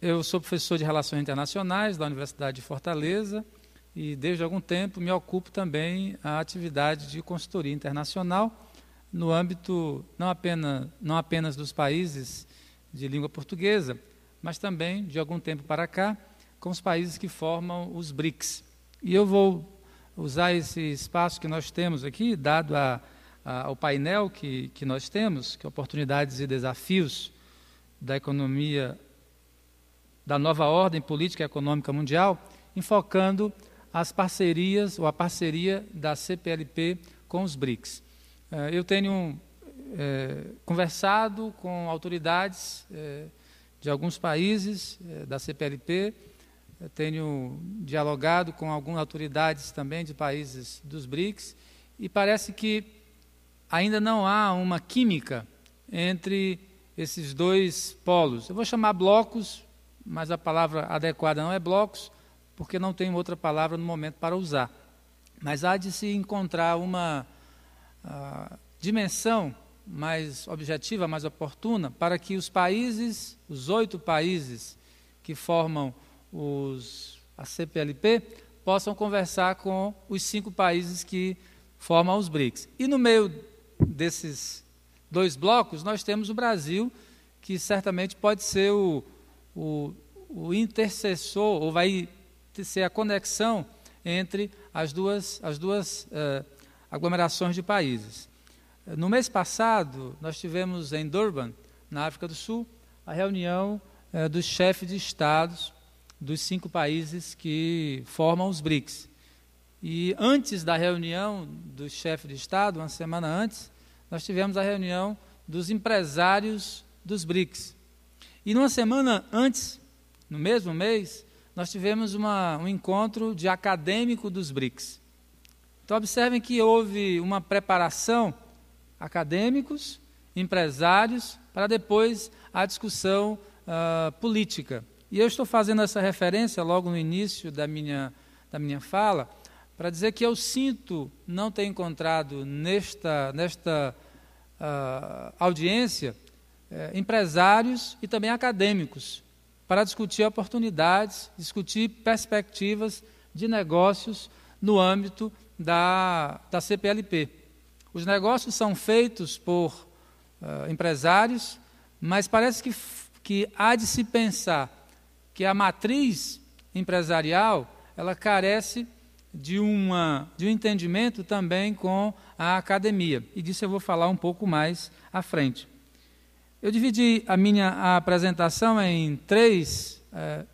Speaker 4: Eu sou professor de Relações Internacionais da Universidade de Fortaleza e, desde algum tempo, me ocupo também a atividade de consultoria internacional no âmbito não apenas dos países de língua portuguesa, mas também, de algum tempo para cá, com os países que formam os BRICS. E eu vou usar esse espaço que nós temos aqui, dado ao painel que nós temos, que é oportunidades e desafios da economia, da nova ordem política e econômica mundial, enfocando as parcerias, ou a parceria da CPLP com os BRICS. Eu tenho conversado com autoridades de alguns países da CPLP, tenho dialogado com algumas autoridades também de países dos BRICS, e parece que ainda não há uma química entre esses dois polos. Eu vou chamar blocos, mas a palavra adequada não é blocos, porque não tenho outra palavra no momento para usar. Mas há de se encontrar uma dimensão mais objetiva, mais oportuna, para que os 8 países que formam a CPLP, possam conversar com os 5 países que formam os BRICS. E no meio desses 2 blocos, nós temos o Brasil, que certamente pode ser o intercessor, ou vai ser a conexão entre as duas aglomerações de países. No mês passado, nós tivemos em Durban, na África do Sul, a reunião dos chefes de estados dos 5 países que formam os BRICS. E antes da reunião dos chefes de estado, uma semana antes, nós tivemos a reunião dos empresários dos BRICS. E numa semana antes, no mesmo mês, nós tivemos um encontro de acadêmico dos BRICS. Então, observem que houve uma preparação, acadêmicos, empresários, para depois a discussão política. E eu estou fazendo essa referência logo no início da minha fala, para dizer que eu sinto não ter encontrado nesta audiência empresários e também acadêmicos para discutir oportunidades, discutir perspectivas de negócios no âmbito da CPLP. Os negócios são feitos por empresários, mas parece que há de se pensar que a matriz empresarial ela carece de um entendimento também com a academia. E disso eu vou falar um pouco mais à frente. Eu dividi a minha apresentação em 3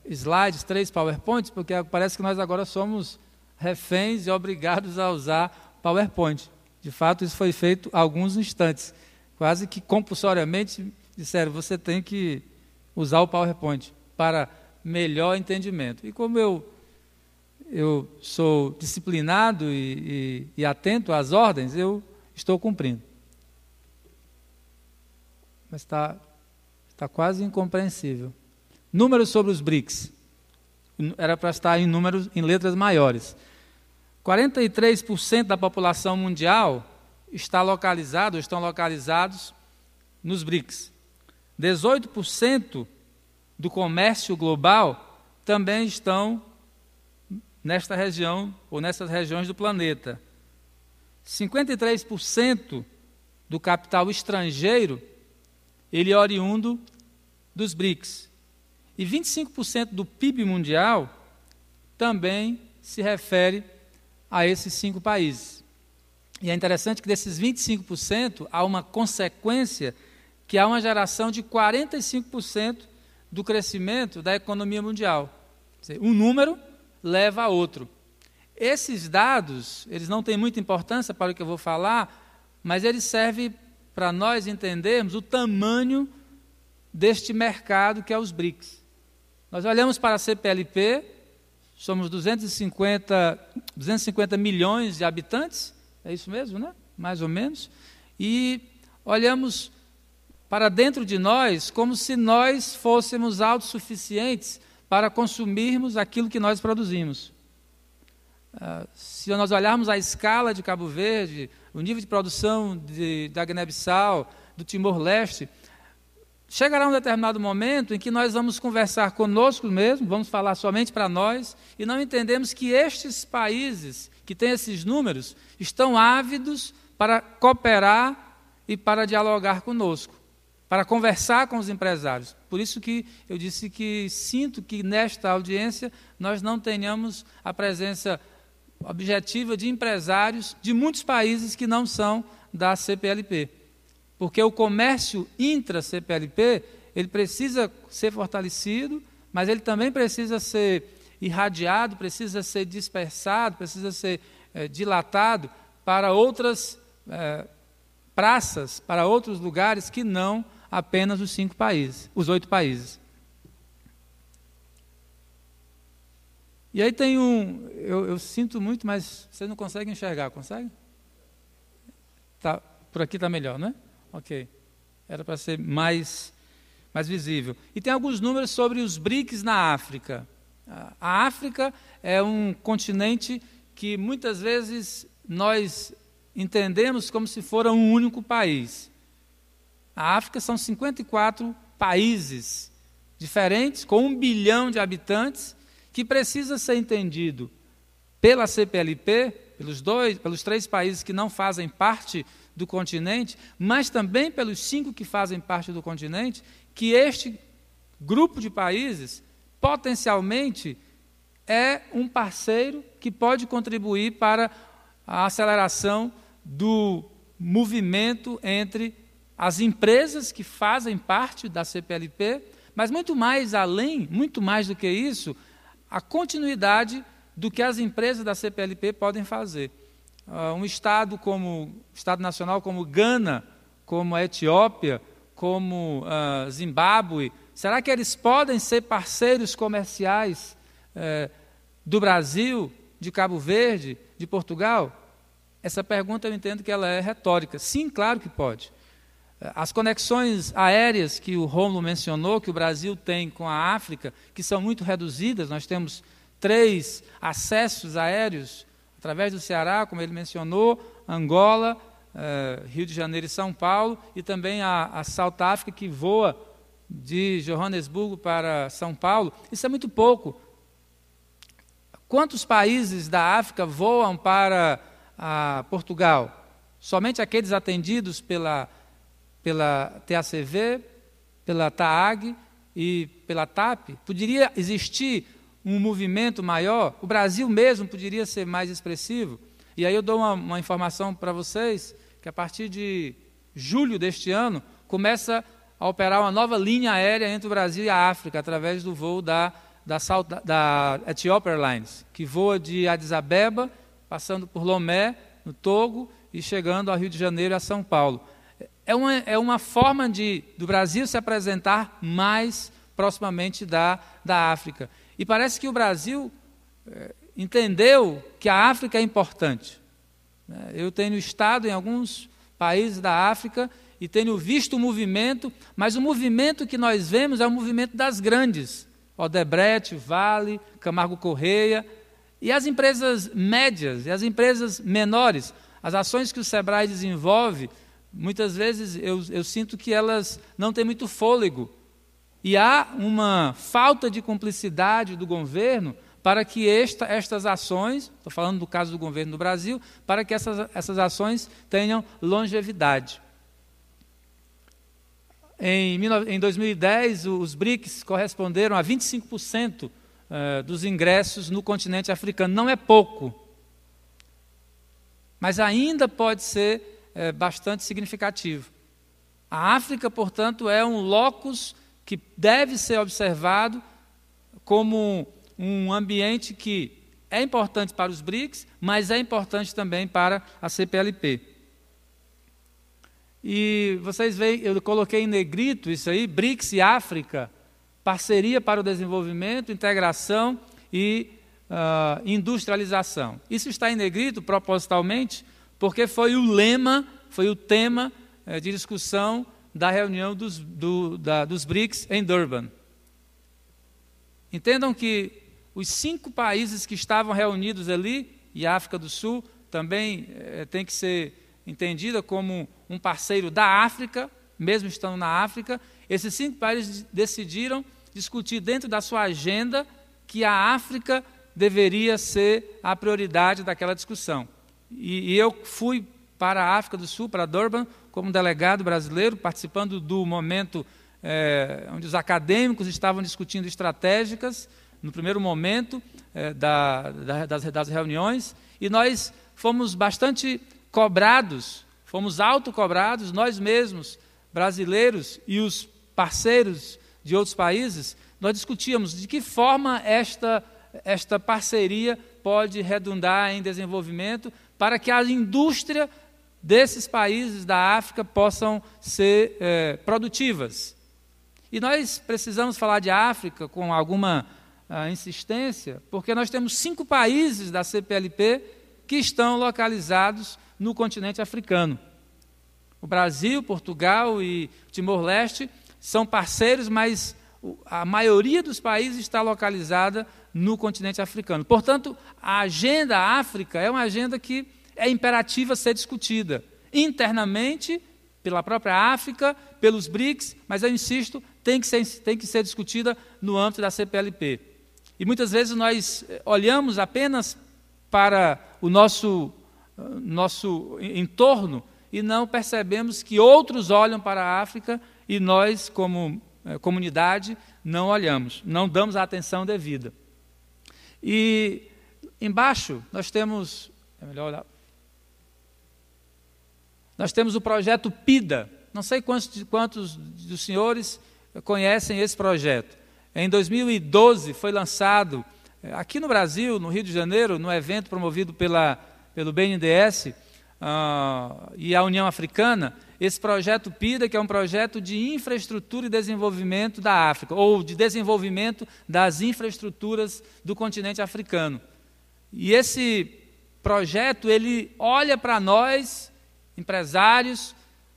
Speaker 4: slides, 3 PowerPoints, porque parece que nós agora somos reféns e obrigados a usar PowerPoint. De fato, isso foi feito há alguns instantes. Quase que compulsoriamente disseram, você tem que usar o PowerPoint para melhor entendimento. E como eu sou disciplinado e atento às ordens, eu estou cumprindo. Mas está quase incompreensível. Números sobre os BRICS. Era para estar em letras maiores. 43% da população mundial estão localizados nos BRICS. 18% do comércio global também estão nesta região, ou nessas regiões do planeta. 53% do capital estrangeiro, ele é oriundo dos BRICS. E 25% do PIB mundial também se refere a esses 5 países. E é interessante que desses 25% há uma consequência, que há uma geração de 45% do crescimento da economia mundial. Um número leva a outro. Esses dados, eles não têm muita importância para o que eu vou falar, mas eles servem para nós entendermos o tamanho deste mercado que é os BRICS. Nós olhamos para a CPLP, somos 250 milhões de habitantes, é isso mesmo, né? Mais ou menos, e olhamos para dentro de nós como se nós fôssemos autossuficientes para consumirmos aquilo que nós produzimos. Se nós olharmos a escala de Cabo Verde, o nível de produção da Guiné-Bissau, do Timor-Leste, chegará um determinado momento em que nós vamos conversar conosco mesmo, vamos falar somente para nós, e não entendemos que estes países que têm esses números estão ávidos para cooperar e para dialogar conosco, para conversar com os empresários. Por isso que eu disse que sinto que nesta audiência nós não tenhamos a presença objetiva de empresários de muitos países que não são da CPLP. Porque o comércio intra-CPLP, ele precisa ser fortalecido, mas ele também precisa ser irradiado, precisa ser dispersado, precisa ser dilatado para outras praças, para outros lugares que não apenas os 5 países, os 8 países. E aí tem eu sinto muito, mas vocês não conseguem enxergar, consegue? Tá, por aqui está melhor, né? Ok, era para ser mais visível. E tem alguns números sobre os BRICS na África. A África é um continente que muitas vezes nós entendemos como se fora um único país. A África são 54 países diferentes, com 1 bilhão de habitantes, que precisa ser entendido pela CPLP, pelos 3 países que não fazem parte do continente, mas também pelos 5 que fazem parte do continente, que este grupo de países, potencialmente, é um parceiro que pode contribuir para a aceleração do movimento entre as empresas que fazem parte da CPLP, mas muito mais além, muito mais do que isso, a continuidade do que as empresas da CPLP podem fazer. Um Estado nacional como Gana, como a Etiópia, como Zimbábue, será que eles podem ser parceiros comerciais do Brasil, de Cabo Verde, de Portugal? Essa pergunta eu entendo que ela é retórica. Sim, claro que pode. As conexões aéreas que o Rômulo mencionou, que o Brasil tem com a África, que são muito reduzidas, nós temos 3 acessos aéreos através do Ceará, como ele mencionou, Angola, Rio de Janeiro e São Paulo, e também a South África, que voa de Joanesburgo para São Paulo. Isso é muito pouco. Quantos países da África voam para Portugal? Somente aqueles atendidos pela TACV, pela TAAG e pela TAP? Poderia existir um movimento maior? O Brasil mesmo poderia ser mais expressivo? E aí eu dou uma informação para vocês, que a partir de julho deste ano, começa a operar uma nova linha aérea entre o Brasil e a África, através do voo da Ethiopia Airlines, que voa de Addis Abeba, passando por Lomé, no Togo, e chegando ao Rio de Janeiro e a São Paulo. É uma forma do Brasil se apresentar mais proximamente da África. E parece que o Brasil entendeu que a África é importante. Eu tenho estado em alguns países da África e tenho visto o movimento, mas o movimento que nós vemos é o movimento das grandes, Odebrecht, Vale, Camargo Correia, e as empresas médias e as empresas menores. As ações que o Sebrae desenvolve, muitas vezes eu sinto que elas não têm muito fôlego. E há uma falta de cumplicidade do governo para que estas ações, estou falando do caso do governo do Brasil, para que essas ações tenham longevidade. Em 2010, os BRICS corresponderam a 25% dos ingressos no continente africano. Não é pouco, mas ainda pode ser bastante significativo. A África, portanto, é um locus que deve ser observado como um ambiente que é importante para os BRICS, mas é importante também para a CPLP. E vocês veem, eu coloquei em negrito isso aí, BRICS e África, parceria para o desenvolvimento, integração e industrialização. Isso está em negrito propositalmente, porque foi o tema de discussão da reunião dos BRICS em Durban. Entendam que os 5 países que estavam reunidos ali, e a África do Sul também tem que ser entendida como um parceiro da África, mesmo estando na África, esses 5 países decidiram discutir dentro da sua agenda que a África deveria ser a prioridade daquela discussão. E eu fui para a África do Sul, para Durban, como delegado brasileiro, participando do momento onde os acadêmicos estavam discutindo estratégicas, no primeiro momento das reuniões, e nós fomos bastante cobrados, fomos autocobrados, nós mesmos, brasileiros e os parceiros de outros países, nós discutíamos de que forma esta parceria pode redundar em desenvolvimento para que a indústria desses países da África possam ser produtivas. E nós precisamos falar de África com alguma insistência, porque nós temos 5 países da CPLP que estão localizados no continente africano. O Brasil, Portugal e Timor-Leste são parceiros, mas a maioria dos países está localizada no continente africano. Portanto, a agenda África é uma agenda que é imperativa ser discutida internamente, pela própria África, pelos BRICS, mas eu insisto, tem que ser discutida no âmbito da CPLP. E muitas vezes nós olhamos apenas para o nosso entorno e não percebemos que outros olham para a África e nós, como comunidade, não olhamos, não damos a atenção devida. E embaixo nós temos, nós temos o projeto PIDA. Não sei quantos dos senhores conhecem esse projeto. Em 2012 foi lançado, aqui no Brasil, no Rio de Janeiro, num evento promovido pelo BNDES e a União Africana, esse projeto PIDA, que é um projeto de infraestrutura e desenvolvimento da África, ou de desenvolvimento das infraestruturas do continente africano. E esse projeto, ele olha para nós, empresários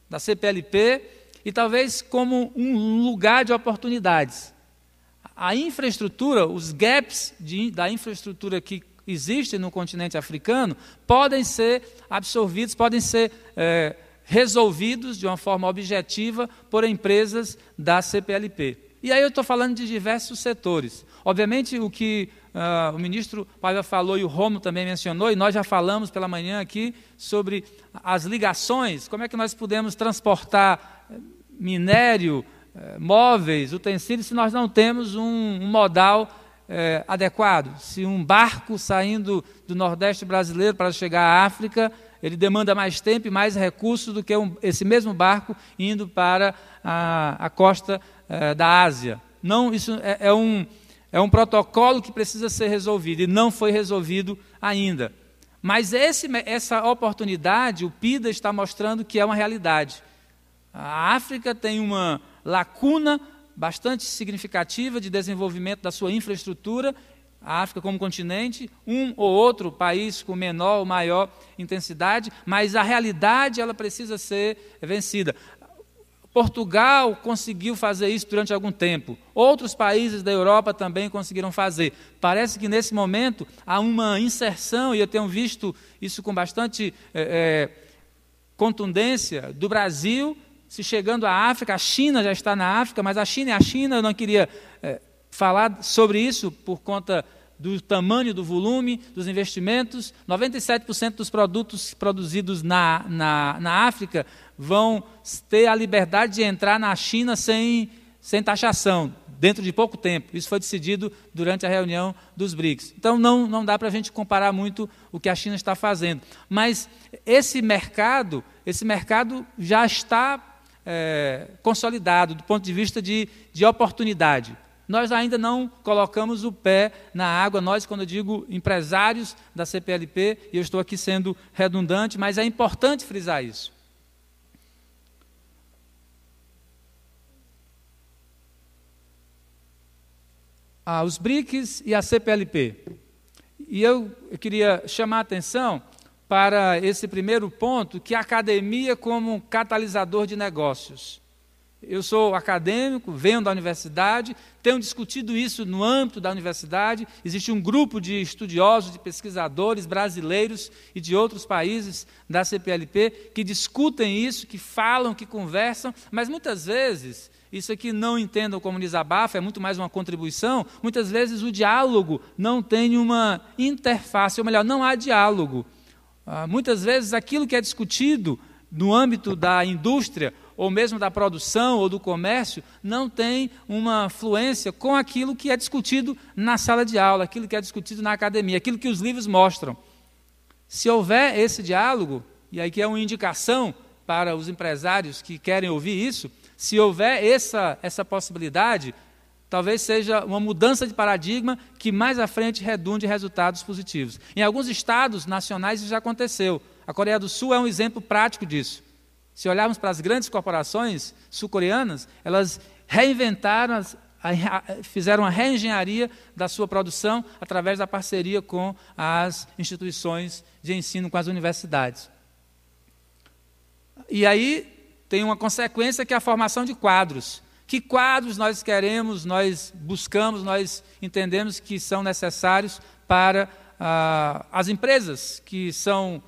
Speaker 4: da CPLP, e talvez como um lugar de oportunidades. A infraestrutura, os gaps da infraestrutura que existem no continente africano, podem ser absorvidos, podem ser resolvidos de uma forma objetiva por empresas da CPLP. E aí eu estou falando de diversos setores. Obviamente, o que o ministro Paiva falou e o Romo também mencionou, e nós já falamos pela manhã aqui sobre as ligações, como é que nós podemos transportar minério, móveis, utensílios, se nós não temos um modal adequado. Se um barco saindo do Nordeste brasileiro para chegar à África, ele demanda mais tempo e mais recursos do que esse mesmo barco indo para a costa da Ásia. Não, isso é um protocolo que precisa ser resolvido e não foi resolvido ainda. Mas essa oportunidade, o PIDA está mostrando que é uma realidade. A África tem uma lacuna bastante significativa de desenvolvimento da sua infraestrutura. A África como continente, um ou outro país com menor ou maior intensidade, mas a realidade ela precisa ser vencida. Portugal conseguiu fazer isso durante algum tempo. Outros países da Europa também conseguiram fazer. Parece que nesse momento há uma inserção, e eu tenho visto isso com bastante contundência, do Brasil se chegando à África. A China já está na África, mas a China é a China. Eu não queria falar sobre isso por conta do tamanho do volume, dos investimentos. 97% dos produtos produzidos na África vão ter a liberdade de entrar na China sem taxação, dentro de pouco tempo. Isso foi decidido durante a reunião dos BRICS. Então, não dá para a gente comparar muito o que a China está fazendo. Mas esse mercado já está consolidado do ponto de vista de oportunidade. Nós ainda não colocamos o pé na água, nós, quando eu digo empresários da CPLP, e eu estou aqui sendo redundante, mas é importante frisar isso. Os BRICS e a CPLP. E eu queria chamar a atenção para esse primeiro ponto, que é a academia como um catalisador de negócios. Eu sou acadêmico, venho da universidade, tenho discutido isso no âmbito da universidade. Existe um grupo de estudiosos, de pesquisadores brasileiros e de outros países da CPLP que discutem isso, que falam, que conversam, mas muitas vezes, isso aqui não entendam como desabafo, é muito mais uma contribuição, muitas vezes o diálogo não tem uma interface, ou melhor, não há diálogo. Muitas vezes aquilo que é discutido no âmbito da indústria, ou mesmo da produção ou do comércio, não tem uma fluência com aquilo que é discutido na sala de aula, aquilo que é discutido na academia, aquilo que os livros mostram. Se houver esse diálogo, e aí que é uma indicação para os empresários que querem ouvir isso, se houver essa possibilidade, talvez seja uma mudança de paradigma que mais à frente redunde em resultados positivos. Em alguns estados nacionais isso já aconteceu. A Coreia do Sul é um exemplo prático disso. Se olharmos para as grandes corporações sul-coreanas, elas reinventaram, fizeram uma reengenharia da sua produção através da parceria com as instituições de ensino, com as universidades. E aí tem uma consequência que é a formação de quadros. Que quadros nós queremos, nós buscamos, nós entendemos que são necessários para as empresas que são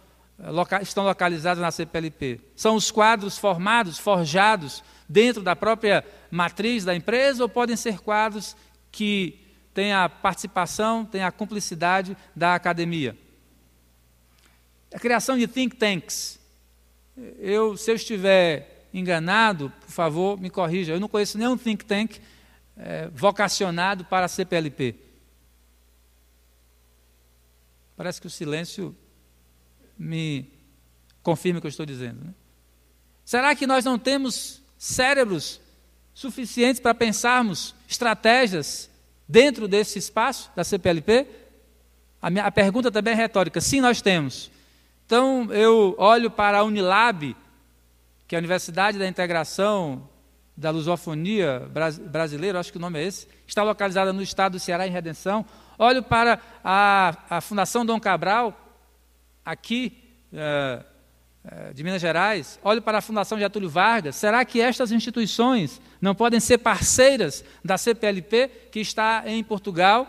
Speaker 4: estão localizados na CPLP? São os quadros formados, forjados dentro da própria matriz da empresa, ou podem ser quadros que têm a participação, têm a cumplicidade da academia? A criação de think tanks. Se eu estiver enganado, por favor, me corrija. Eu não conheço nenhum think tank vocacionado para a CPLP. Parece que o silêncio me confirma o que eu estou dizendo, né? Será que nós não temos cérebros suficientes para pensarmos estratégias dentro desse espaço da CPLP? A pergunta também é retórica. Sim, nós temos. Então, eu olho para a Unilab, que é a Universidade da Integração da Lusofonia Brasileira, acho que o nome é esse, está localizada no estado do Ceará, em Redenção. Olho para a Fundação Dom Cabral, aqui de Minas Gerais. Olho para a Fundação Getúlio Vargas. Será que estas instituições não podem ser parceiras da CPLP, que está em Portugal,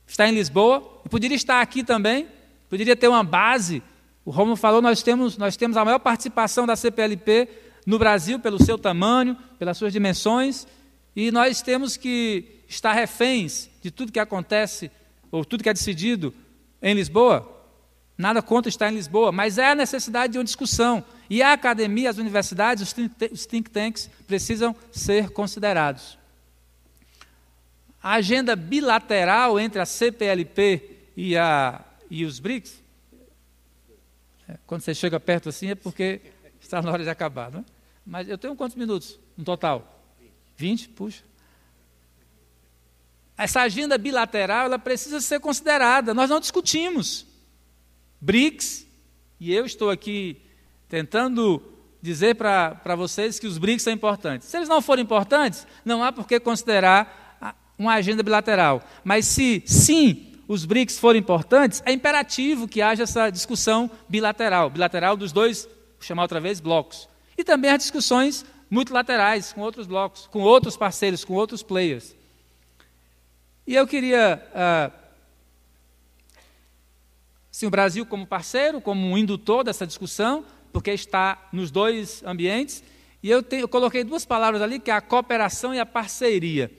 Speaker 4: está em Lisboa, e poderia estar aqui também, poderia ter uma base? O Rômulo falou, nós temos a maior participação da CPLP no Brasil, pelo seu tamanho, pelas suas dimensões, e nós temos que estar reféns de tudo que acontece, ou tudo que é decidido em Lisboa. Nada contra estar em Lisboa, mas é a necessidade de uma discussão. E a academia, as universidades, os think tanks precisam ser considerados. A agenda bilateral entre a CPLP e os BRICS, quando você chega perto assim é porque está na hora de acabar, não é? Mas eu tenho quantos minutos no total? 20? Puxa. Essa agenda bilateral, ela precisa ser considerada. Nós não discutimos BRICS, e eu estou aqui tentando dizer para vocês que os BRICS são importantes. Se eles não forem importantes, não há por que considerar uma agenda bilateral. Mas se sim, os BRICS forem importantes, é imperativo que haja essa discussão bilateral dos dois, vou chamar outra vez, blocos. E também as discussões multilaterais com outros blocos, com outros parceiros, com outros players. E eu queria, o Brasil como parceiro, como um indutor dessa discussão, porque está nos dois ambientes, e eu coloquei duas palavras ali, que é a cooperação e a parceria.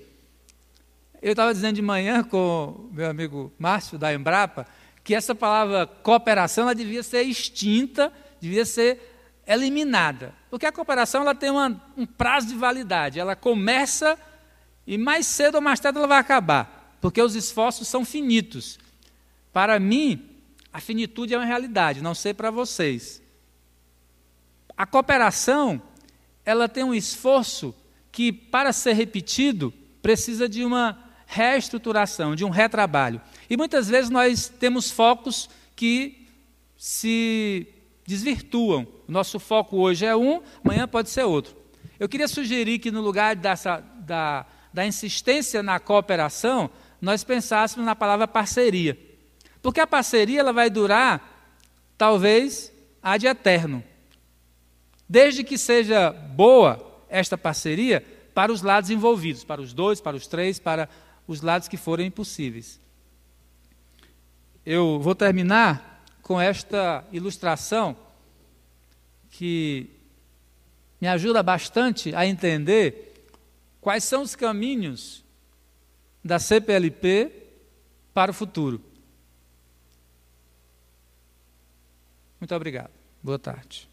Speaker 4: Eu estava dizendo de manhã com o meu amigo Márcio, da Embrapa, que essa palavra cooperação ela devia ser extinta, devia ser eliminada. Porque a cooperação ela tem um prazo de validade. Ela começa e mais cedo ou mais tarde ela vai acabar, porque os esforços são finitos. Para mim, a finitude é uma realidade, não sei para vocês. A cooperação ela tem um esforço que, para ser repetido, precisa de uma reestruturação, de um retrabalho. E muitas vezes nós temos focos que se desvirtuam. O nosso foco hoje é um, amanhã pode ser outro. Eu queria sugerir que no lugar da insistência na cooperação, nós pensássemos na palavra parceria. Porque a parceria ela vai durar, talvez, ad eterno. Desde que seja boa esta parceria para os lados envolvidos, para os dois, para os três, para os lados que forem possíveis. Eu vou terminar com esta ilustração que me ajuda bastante a entender quais são os caminhos da CPLP para o futuro. Muito obrigado. Boa tarde.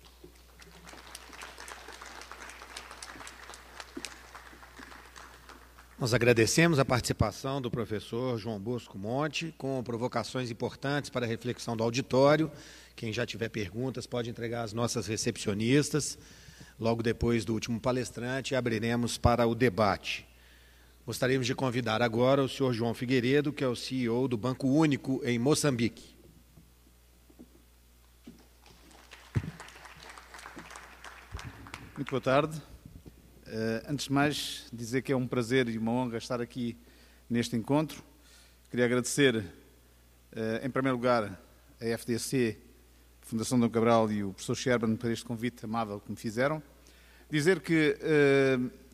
Speaker 1: Nós agradecemos a participação do professor João Bosco Monte, com provocações importantes para a reflexão do auditório. Quem já tiver perguntas pode entregar às nossas recepcionistas. Logo depois do último palestrante, abriremos para o debate. Gostaríamos de convidar agora o senhor João Figueiredo, que é o CEO do Banco Único em Moçambique.
Speaker 5: Muito boa tarde. Antes de mais, dizer que é um prazer e uma honra estar aqui neste encontro. Queria agradecer, em primeiro lugar, a FDC, a Fundação Dom Cabral e o professor Sherban por este convite amável que me fizeram. Dizer que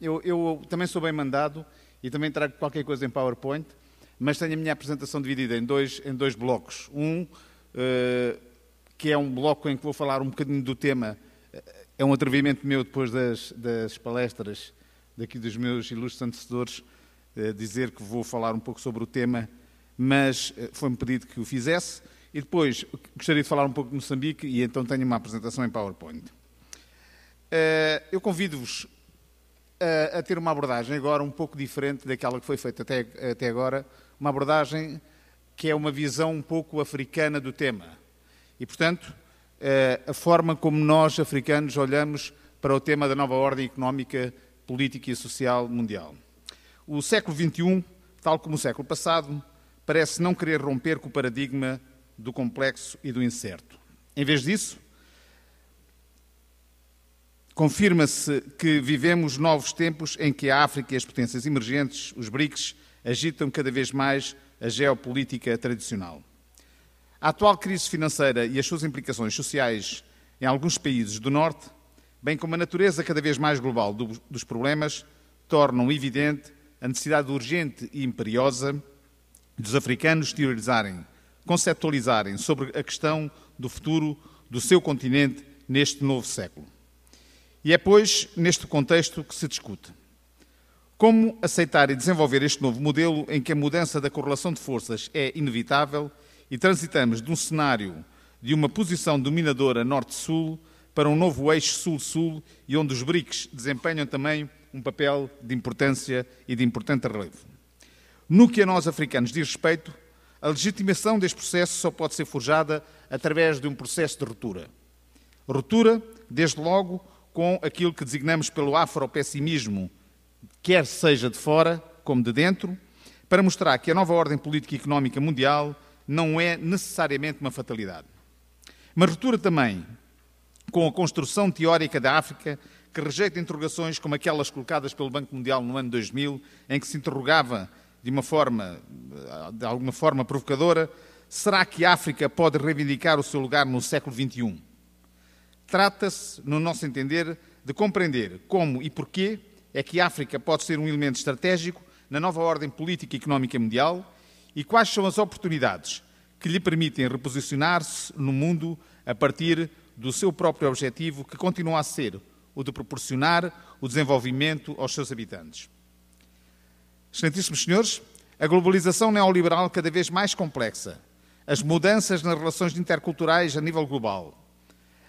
Speaker 5: eu também sou bem mandado e também trago qualquer coisa em PowerPoint, mas tenho a minha apresentação dividida em dois blocos. que é um bloco em que vou falar um bocadinho do tema. É um atrevimento meu, depois das palestras daqui dos meus ilustres antecessores, dizer que vou falar um pouco sobre o tema, mas foi-me pedido que o fizesse. E depois gostaria de falar um pouco de Moçambique e então tenho uma apresentação em PowerPoint. Eu convido-vos a ter uma abordagem agora um pouco diferente daquela que foi feita até agora, uma abordagem que é uma visão um pouco africana do tema. E, portanto, a forma como nós, africanos, olhamos para o tema da nova ordem económica, política e social mundial. O século XXI, tal como o século passado, parece não querer romper com o paradigma do complexo e do incerto. Em vez disso, confirma-se que vivemos novos tempos em que a África e as potências emergentes, os BRICS, agitam cada vez mais a geopolítica tradicional. A atual crise financeira e as suas implicações sociais em alguns países do Norte, bem como a natureza cada vez mais global dos problemas, tornam evidente a necessidade urgente e imperiosa dos africanos teorizarem, conceptualizarem sobre a questão do futuro do seu continente neste novo século. E é, pois, neste contexto que se discute. Como aceitar e desenvolver este novo modelo em que a mudança da correlação de forças é inevitável e transitamos de um cenário de uma posição dominadora norte-sul para um novo eixo sul-sul e onde os BRICS desempenham também um papel de importância e de importante relevo. No que a nós africanos diz respeito, a legitimação deste processo só pode ser forjada através de um processo de ruptura. Ruptura, desde logo, com aquilo que designamos pelo afropessimismo, quer seja de fora como de dentro, para mostrar que a nova ordem política e económica mundial não é necessariamente uma fatalidade. Mas ruptura também com a construção teórica da África, que rejeita interrogações como aquelas colocadas pelo Banco Mundial no ano 2000, em que se interrogava de alguma forma provocadora, será que a África pode reivindicar o seu lugar no século XXI? Trata-se, no nosso entender, de compreender como e porquê é que a África pode ser um elemento estratégico na nova ordem política e económica mundial e quais são as oportunidades que lhe permitem reposicionar-se no mundo a partir do seu próprio objetivo, que continua a ser o de proporcionar o desenvolvimento aos seus habitantes. Excelentíssimos senhores, a globalização neoliberal cada vez mais complexa, as mudanças nas relações interculturais a nível global,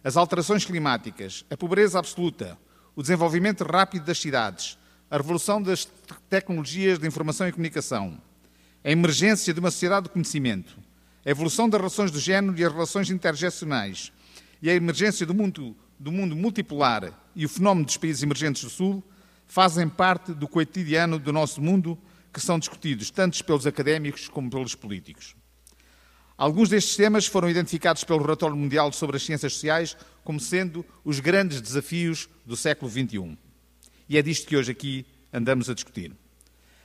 Speaker 5: as alterações climáticas, a pobreza absoluta, o desenvolvimento rápido das cidades, a revolução das tecnologias de informação e comunicação, a emergência de uma sociedade do conhecimento, a evolução das relações de género e as relações intergeracionais e a emergência do mundo multipolar e o fenómeno dos países emergentes do Sul fazem parte do cotidiano do nosso mundo, que são discutidos tanto pelos académicos como pelos políticos. Alguns destes temas foram identificados pelo Relatório Mundial sobre as Ciências Sociais como sendo os grandes desafios do século XXI. E é disto que hoje aqui andamos a discutir.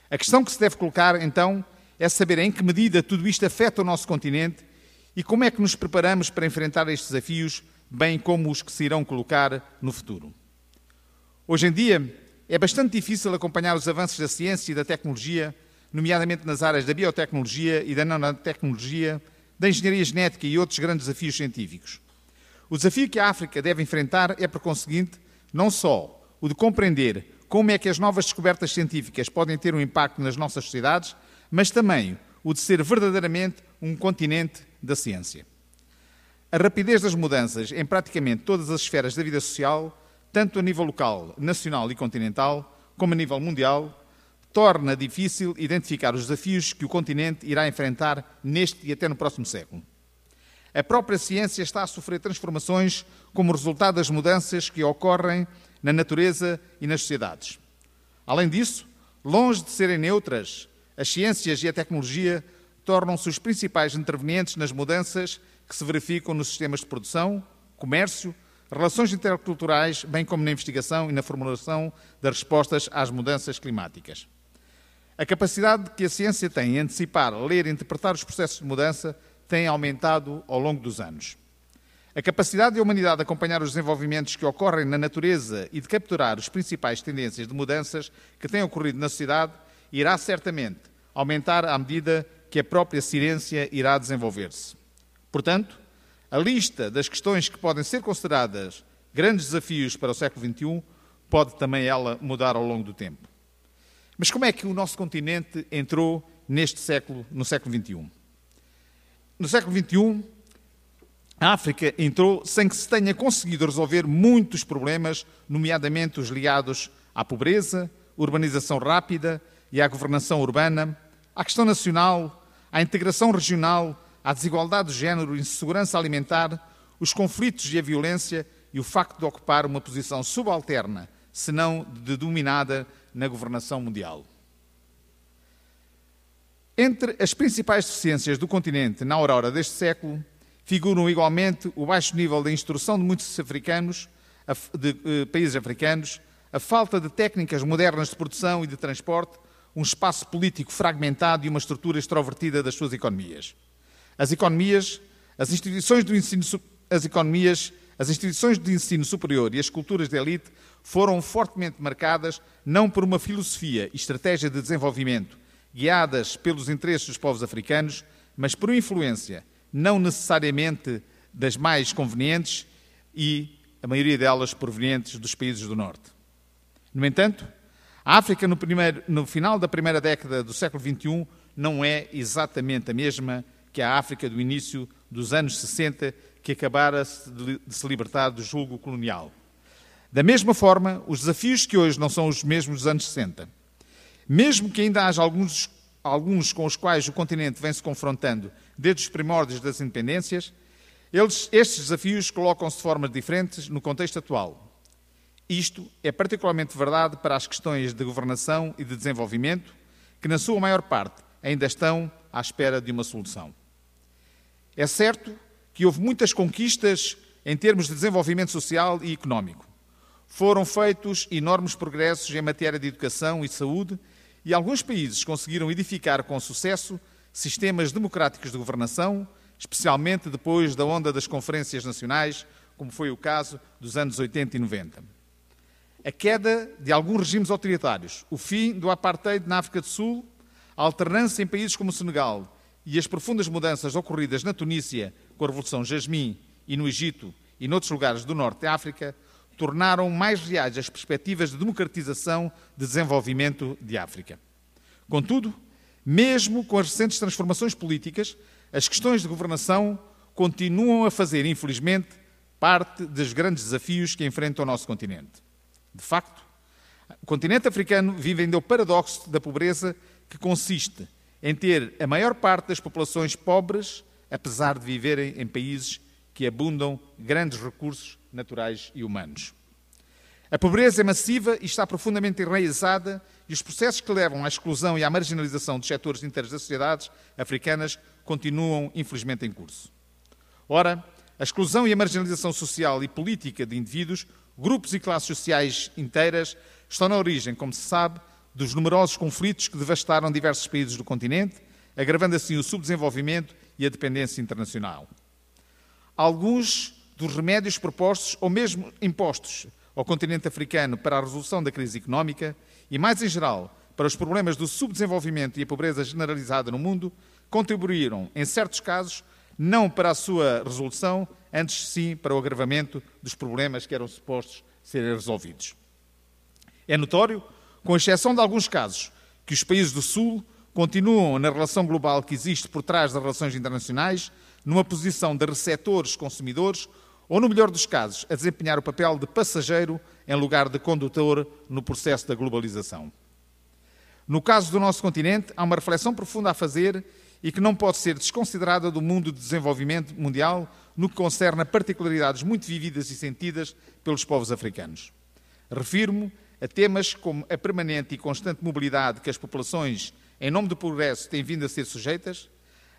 Speaker 5: A questão que se deve colocar, então, é saber em que medida tudo isto afeta o nosso continente e como é que nos preparamos para enfrentar estes desafios, bem como os que se irão colocar no futuro. Hoje em dia, é bastante difícil acompanhar os avanços da ciência e da tecnologia, nomeadamente nas áreas da biotecnologia e da nanotecnologia, da engenharia genética e outros grandes desafios científicos. O desafio que a África deve enfrentar é, por conseguinte, não só o de compreender como é que as novas descobertas científicas podem ter um impacto nas nossas sociedades, mas também o de ser verdadeiramente um continente da ciência. A rapidez das mudanças em praticamente todas as esferas da vida social, tanto a nível local, nacional e continental, como a nível mundial, torna difícil identificar os desafios que o continente irá enfrentar neste e até no próximo século. A própria ciência está a sofrer transformações como resultado das mudanças que ocorrem na natureza e nas sociedades. Além disso, longe de serem neutras, as ciências e a tecnologia tornam-se os principais intervenientes nas mudanças que se verificam nos sistemas de produção, comércio, relações interculturais, bem como na investigação e na formulação das respostas às mudanças climáticas. A capacidade que a ciência tem em antecipar, ler e interpretar os processos de mudança tem aumentado ao longo dos anos. A capacidade da humanidade de acompanhar os desenvolvimentos que ocorrem na natureza e de capturar as principais tendências de mudanças que têm ocorrido na sociedade irá certamente aumentar à medida que a própria ciência irá desenvolver-se. Portanto, a lista das questões que podem ser consideradas grandes desafios para o século XXI pode também ela mudar ao longo do tempo. Mas como é que o nosso continente entrou neste século, no século XXI? No século XXI, a África entrou sem que se tenha conseguido resolver muitos problemas, nomeadamente os ligados à pobreza, urbanização rápida e à governação urbana, à questão nacional, à integração regional, à desigualdade de género e insegurança alimentar, os conflitos e a violência e o facto de ocupar uma posição subalterna, se não de dominada, na governação mundial. Entre as principais deficiências do continente na aurora deste século, figuram igualmente o baixo nível da instrução de muitos países africanos, a falta de técnicas modernas de produção e de transporte, um espaço político fragmentado e uma estrutura extrovertida das suas economias. As instituições de ensino superior e as culturas de elite foram fortemente marcadas não por uma filosofia e estratégia de desenvolvimento guiadas pelos interesses dos povos africanos, mas por uma influência não necessariamente das mais convenientes e a maioria delas provenientes dos países do Norte. No entanto, a África no final da primeira década do século XXI não é exatamente a mesma que a África do início dos anos 60, que acabara de se libertar do jugo colonial. Da mesma forma, os desafios que hoje não são os mesmos dos anos 60. Mesmo que ainda haja alguns com os quais o continente vem se confrontando desde os primórdios das independências, estes desafios colocam-se de formas diferentes no contexto atual. Isto é particularmente verdade para as questões de governação e de desenvolvimento, que na sua maior parte ainda estão à espera de uma solução. É certo que houve muitas conquistas em termos de desenvolvimento social e económico. Foram feitos enormes progressos em matéria de educação e saúde e alguns países conseguiram edificar com sucesso sistemas democráticos de governação, especialmente depois da onda das conferências nacionais, como foi o caso dos anos 80 e 90. A queda de alguns regimes autoritários, o fim do apartheid na África do Sul, a alternância em países como o Senegal e as profundas mudanças ocorridas na Tunísia com a Revolução Jasmim e no Egito e noutros lugares do Norte da África, tornaram mais reais as perspectivas de democratização e de desenvolvimento de África. Contudo, mesmo com as recentes transformações políticas, as questões de governação continuam a fazer, infelizmente, parte dos grandes desafios que enfrenta o nosso continente. De facto, o continente africano vive ainda o paradoxo da pobreza, que consiste em ter a maior parte das populações pobres, apesar de viverem em países que abundam grandes recursos naturais e humanos. A pobreza é massiva e está profundamente enraizada, e os processos que levam à exclusão e à marginalização dos setores inteiros das sociedades africanas continuam, infelizmente, em curso. Ora, a exclusão e a marginalização social e política de indivíduos, grupos e classes sociais inteiras estão na origem, como se sabe, dos numerosos conflitos que devastaram diversos países do continente, agravando assim o subdesenvolvimento e a dependência internacional. Alguns dos remédios propostos ou mesmo impostos ao continente africano para a resolução da crise económica e, mais em geral, para os problemas do subdesenvolvimento e a pobreza generalizada no mundo, contribuíram, em certos casos, não para a sua resolução, antes sim para o agravamento dos problemas que eram supostos serem resolvidos. É notório, com exceção de alguns casos, que os países do Sul continuam, na relação global que existe por trás das relações internacionais, numa posição de receptores consumidores ou, no melhor dos casos, a desempenhar o papel de passageiro em lugar de condutor no processo da globalização. No caso do nosso continente, há uma reflexão profunda a fazer e que não pode ser desconsiderada do mundo de desenvolvimento mundial no que concerne a particularidades muito vividas e sentidas pelos povos africanos. Refiro-me a temas como a permanente e constante mobilidade que as populações, em nome do progresso, têm vindo a ser sujeitas,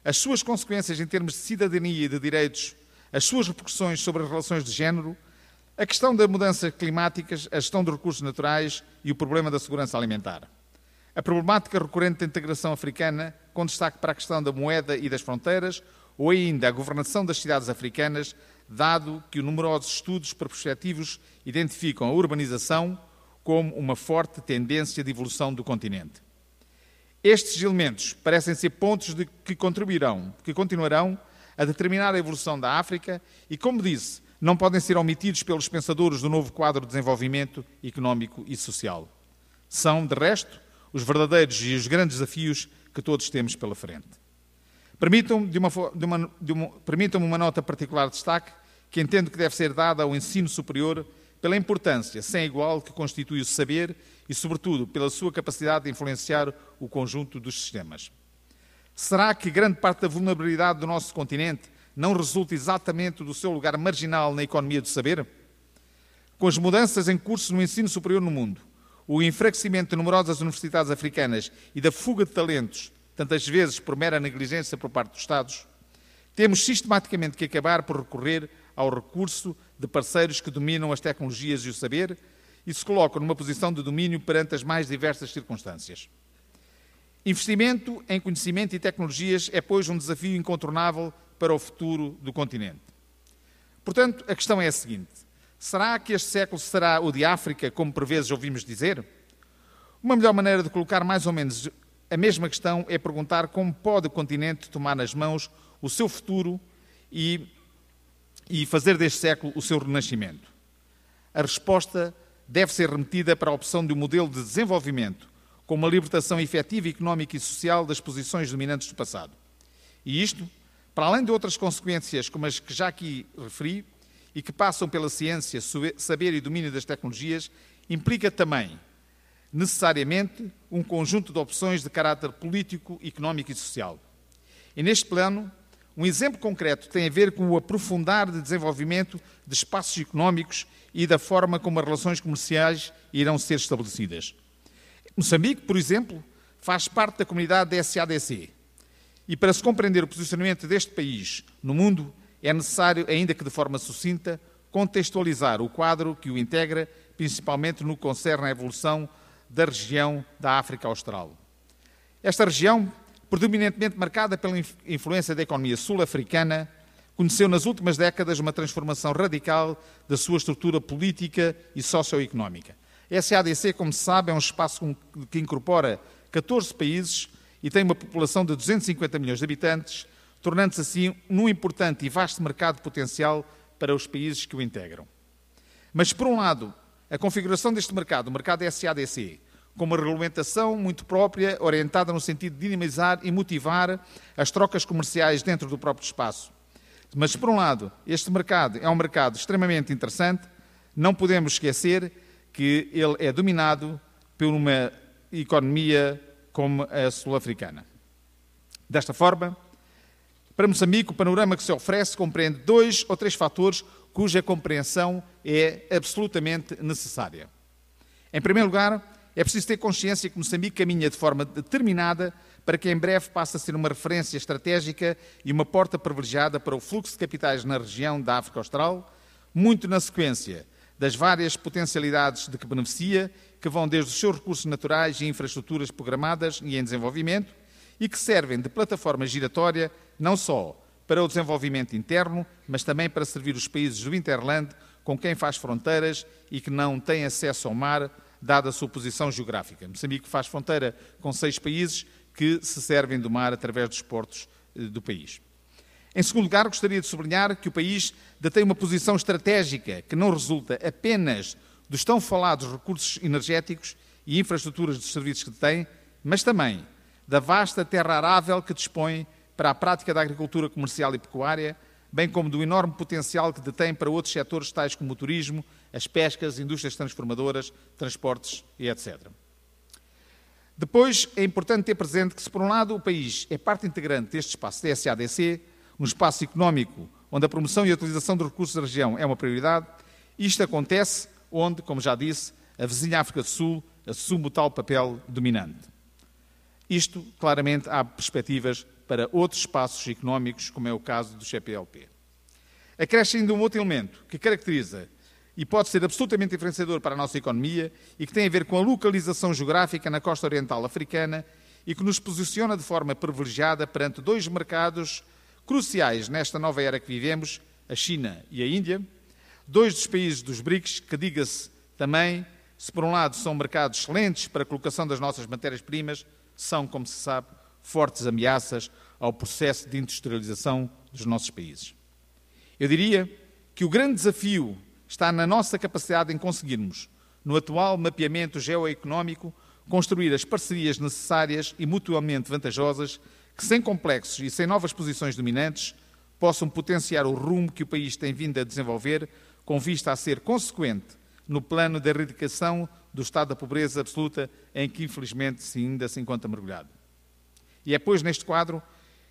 Speaker 5: as suas consequências em termos de cidadania e de direitos, as suas repercussões sobre as relações de género, a questão das mudanças climáticas, a gestão dos recursos naturais e o problema da segurança alimentar. A problemática recorrente da integração africana, com destaque para a questão da moeda e das fronteiras, ou ainda a governação das cidades africanas, dado que numerosos estudos prospectivos identificam a urbanização como uma forte tendência de evolução do continente. Estes elementos parecem ser pontos que continuarão a determinar a evolução da África e, como disse, não podem ser omitidos pelos pensadores do novo quadro de desenvolvimento económico e social. São, de resto, os verdadeiros e os grandes desafios que todos temos pela frente. Permitam-me uma nota particular de destaque que entendo que deve ser dada ao ensino superior pela importância sem igual que constitui o saber e, sobretudo, pela sua capacidade de influenciar o conjunto dos sistemas. Será que grande parte da vulnerabilidade do nosso continente não resulta exatamente do seu lugar marginal na economia do saber? Com as mudanças em curso no ensino superior no mundo, o enfraquecimento de numerosas universidades africanas e da fuga de talentos, tantas vezes por mera negligência por parte dos Estados, temos sistematicamente que acabar por recorrer ao recurso de parceiros que dominam as tecnologias e o saber e se colocam numa posição de domínio perante as mais diversas circunstâncias. Investimento em conhecimento e tecnologias é, pois, um desafio incontornável para o futuro do continente. Portanto, a questão é a seguinte: será que este século será o de África, como por vezes ouvimos dizer? Uma melhor maneira de colocar mais ou menos a mesma questão é perguntar como pode o continente tomar nas mãos o seu futuro e fazer deste século o seu renascimento. A resposta deve ser remetida para a opção de um modelo de desenvolvimento com uma libertação efetiva económica e social das posições dominantes do passado. E isto, para além de outras consequências como as que já aqui referi e que passam pela ciência, saber e domínio das tecnologias, implica também, necessariamente, um conjunto de opções de caráter político, económico e social. E neste plano, um exemplo concreto tem a ver com o aprofundar de desenvolvimento de espaços económicos e da forma como as relações comerciais irão ser estabelecidas. Moçambique, por exemplo, faz parte da comunidade da SADC. E para se compreender o posicionamento deste país no mundo, é necessário, ainda que de forma sucinta, contextualizar o quadro que o integra, principalmente no que concerne à evolução da região da África Austral. Esta região, predominantemente marcada pela influência da economia sul-africana, conheceu nas últimas décadas uma transformação radical da sua estrutura política e socioeconómica. A SADC, como se sabe, é um espaço que incorpora 14 países e tem uma população de 250 milhões de habitantes, tornando-se assim num importante e vasto mercado potencial para os países que o integram. Mas, por um lado, a configuração deste mercado, o mercado SADC, com uma regulamentação muito própria, orientada no sentido de dinamizar e motivar as trocas comerciais dentro do próprio espaço. Mas, por um lado, este mercado é um mercado extremamente interessante, não podemos esquecer que ele é dominado por uma economia como a sul-africana. Desta forma, para Moçambique, o panorama que se oferece compreende 2 ou 3 fatores cuja compreensão é absolutamente necessária. Em primeiro lugar, é preciso ter consciência que Moçambique caminha de forma determinada para que em breve passe a ser uma referência estratégica e uma porta privilegiada para o fluxo de capitais na região da África Austral, muito na sequência das várias potencialidades de que beneficia, que vão desde os seus recursos naturais e infraestruturas programadas e em desenvolvimento, e que servem de plataforma giratória não só para o desenvolvimento interno, mas também para servir os países do Interland com quem faz fronteiras e que não têm acesso ao mar, dada a sua posição geográfica. Moçambique faz fronteira com 6 países que se servem do mar através dos portos do país. Em segundo lugar, gostaria de sublinhar que o país detém uma posição estratégica que não resulta apenas dos tão falados recursos energéticos e infraestruturas dos serviços que detém, mas também da vasta terra arável que dispõe para a prática da agricultura comercial e pecuária, bem como do enorme potencial que detém para outros setores tais como o turismo, as pescas, indústrias transformadoras, transportes e etc. Depois, é importante ter presente que, se por um lado o país é parte integrante deste espaço da SADC, um espaço económico onde a promoção e a utilização dos recursos da região é uma prioridade, isto acontece onde, como já disse, a vizinha África do Sul assume o tal papel dominante. Isto, claramente, há perspectivas para outros espaços económicos, como é o caso do CPLP. Acresce ainda um outro elemento que caracteriza e pode ser absolutamente diferenciador para a nossa economia e que tem a ver com a localização geográfica na costa oriental africana e que nos posiciona de forma privilegiada perante 2 mercados cruciais nesta nova era que vivemos, a China e a Índia, 2 dos países dos BRICS, que, diga-se também, se por um lado são mercados excelentes para a colocação das nossas matérias-primas, são, como se sabe, fortes ameaças ao processo de industrialização dos nossos países. Eu diria que o grande desafio está na nossa capacidade em conseguirmos, no atual mapeamento geoeconómico, construir as parcerias necessárias e mutuamente vantajosas que, sem complexos e sem novas posições dominantes, possam potenciar o rumo que o país tem vindo a desenvolver com vista a ser consequente no plano da erradicação do estado da pobreza absoluta em que, infelizmente, ainda se encontra mergulhado. E é, pois, neste quadro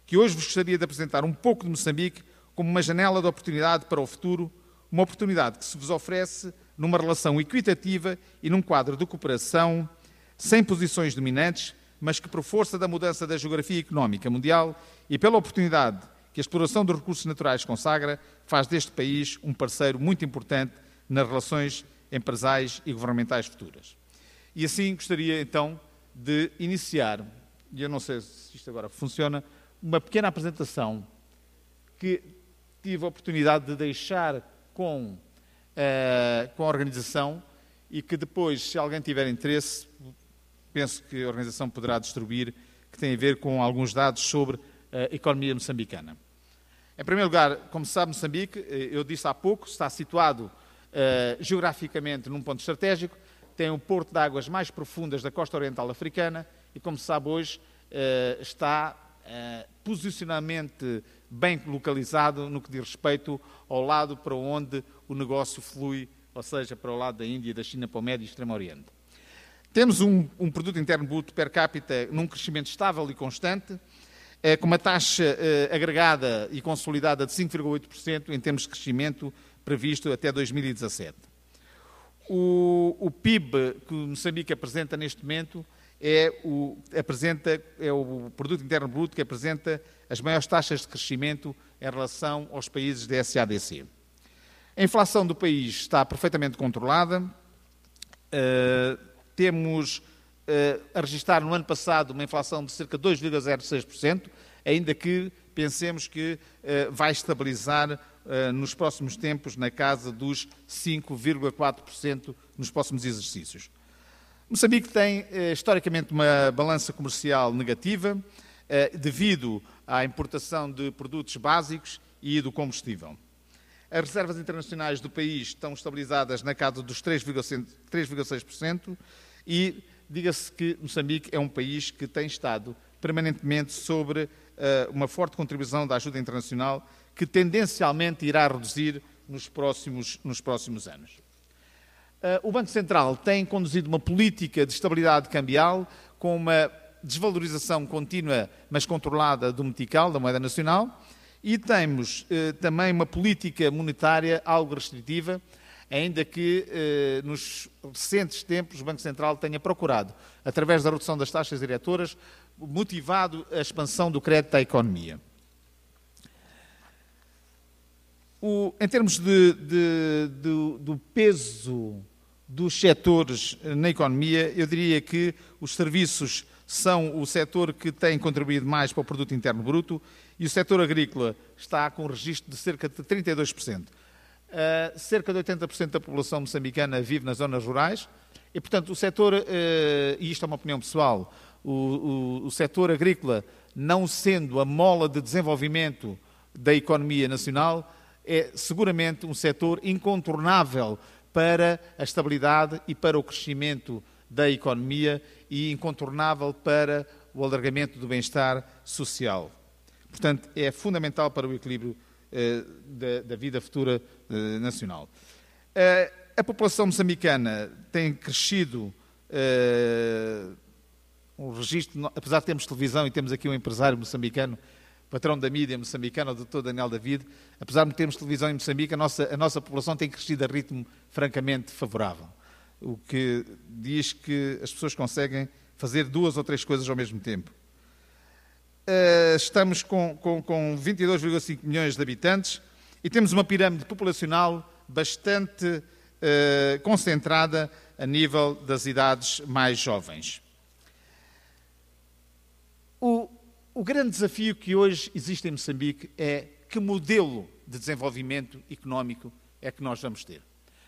Speaker 5: que hoje vos gostaria de apresentar um pouco de Moçambique como uma janela de oportunidade para o futuro, uma oportunidade que se vos oferece numa relação equitativa e num quadro de cooperação sem posições dominantes, mas que, por força da mudança da geografia económica mundial e pela oportunidade que a exploração dos recursos naturais consagra, faz deste país um parceiro muito importante nas relações empresariais e governamentais futuras. E assim gostaria, então, de iniciar, e eu não sei se isto agora funciona, uma pequena apresentação que tive a oportunidade de deixar com a organização e que depois, se alguém tiver interesse, penso que a organização poderá distribuir, que tem a ver com alguns dados sobre a economia moçambicana. Em primeiro lugar, como se sabe, Moçambique, eu disse há pouco, está situado geograficamente num ponto estratégico, tem o porto de águas mais profundas da costa oriental africana e, como se sabe hoje, está posicionalmente bem localizado no que diz respeito ao lado para onde o negócio flui, ou seja, para o lado da Índia e da China para o Médio e Extremo Oriente. Temos um produto interno bruto per capita num crescimento estável e constante, com uma taxa agregada e consolidada de 5,8% em termos de crescimento previsto até 2017. O PIB que o Moçambique apresenta neste momento é o produto interno bruto que apresenta as maiores taxas de crescimento em relação aos países da SADC. A inflação do país está perfeitamente controlada. Temos a registrar no ano passado uma inflação de cerca de 2,06%, ainda que pensemos que vai estabilizar nos próximos tempos na casa dos 5,4% nos próximos exercícios. Moçambique tem, historicamente, uma balança comercial negativa devido à importação de produtos básicos e do combustível. As reservas internacionais do país estão estabilizadas na casa dos 3,6% e diga-se que Moçambique é um país que tem estado permanentemente sobre uma forte contribuição da ajuda internacional que tendencialmente irá reduzir nos próximos anos. O Banco Central tem conduzido uma política de estabilidade cambial com uma desvalorização contínua, mas controlada do metical, da moeda nacional, e temos também uma política monetária algo restritiva, ainda que nos recentes tempos o Banco Central tenha procurado, através da redução das taxas diretoras, motivado a expansão do crédito à economia. Em termos do peso dos setores na economia, eu diria que os serviços são o setor que tem contribuído mais para o produto interno bruto e o setor agrícola está com um registro de cerca de 32%. Cerca de 80% da população moçambicana vive nas zonas rurais e, portanto, o setor, e isto é uma opinião pessoal, o setor agrícola, não sendo a mola de desenvolvimento da economia nacional, é seguramente um setor incontornável para a estabilidade e para o crescimento da economia e incontornável para o alargamento do bem-estar social. Portanto, é fundamental para o equilíbrio da vida futura nacional. A população moçambicana tem crescido um registro, apesar de termos televisão e temos aqui um empresário moçambicano, patrão da mídia moçambicana, o Dr. Daniel David, apesar de termos televisão em Moçambique, a nossa população tem crescido a ritmo francamente favorável, o que diz que as pessoas conseguem fazer 2 ou 3 coisas ao mesmo tempo. Estamos com 22,5 milhões de habitantes e temos uma pirâmide populacional bastante concentrada a nível das idades mais jovens. O grande desafio que hoje existe em Moçambique é que modelo de desenvolvimento económico é que nós vamos ter.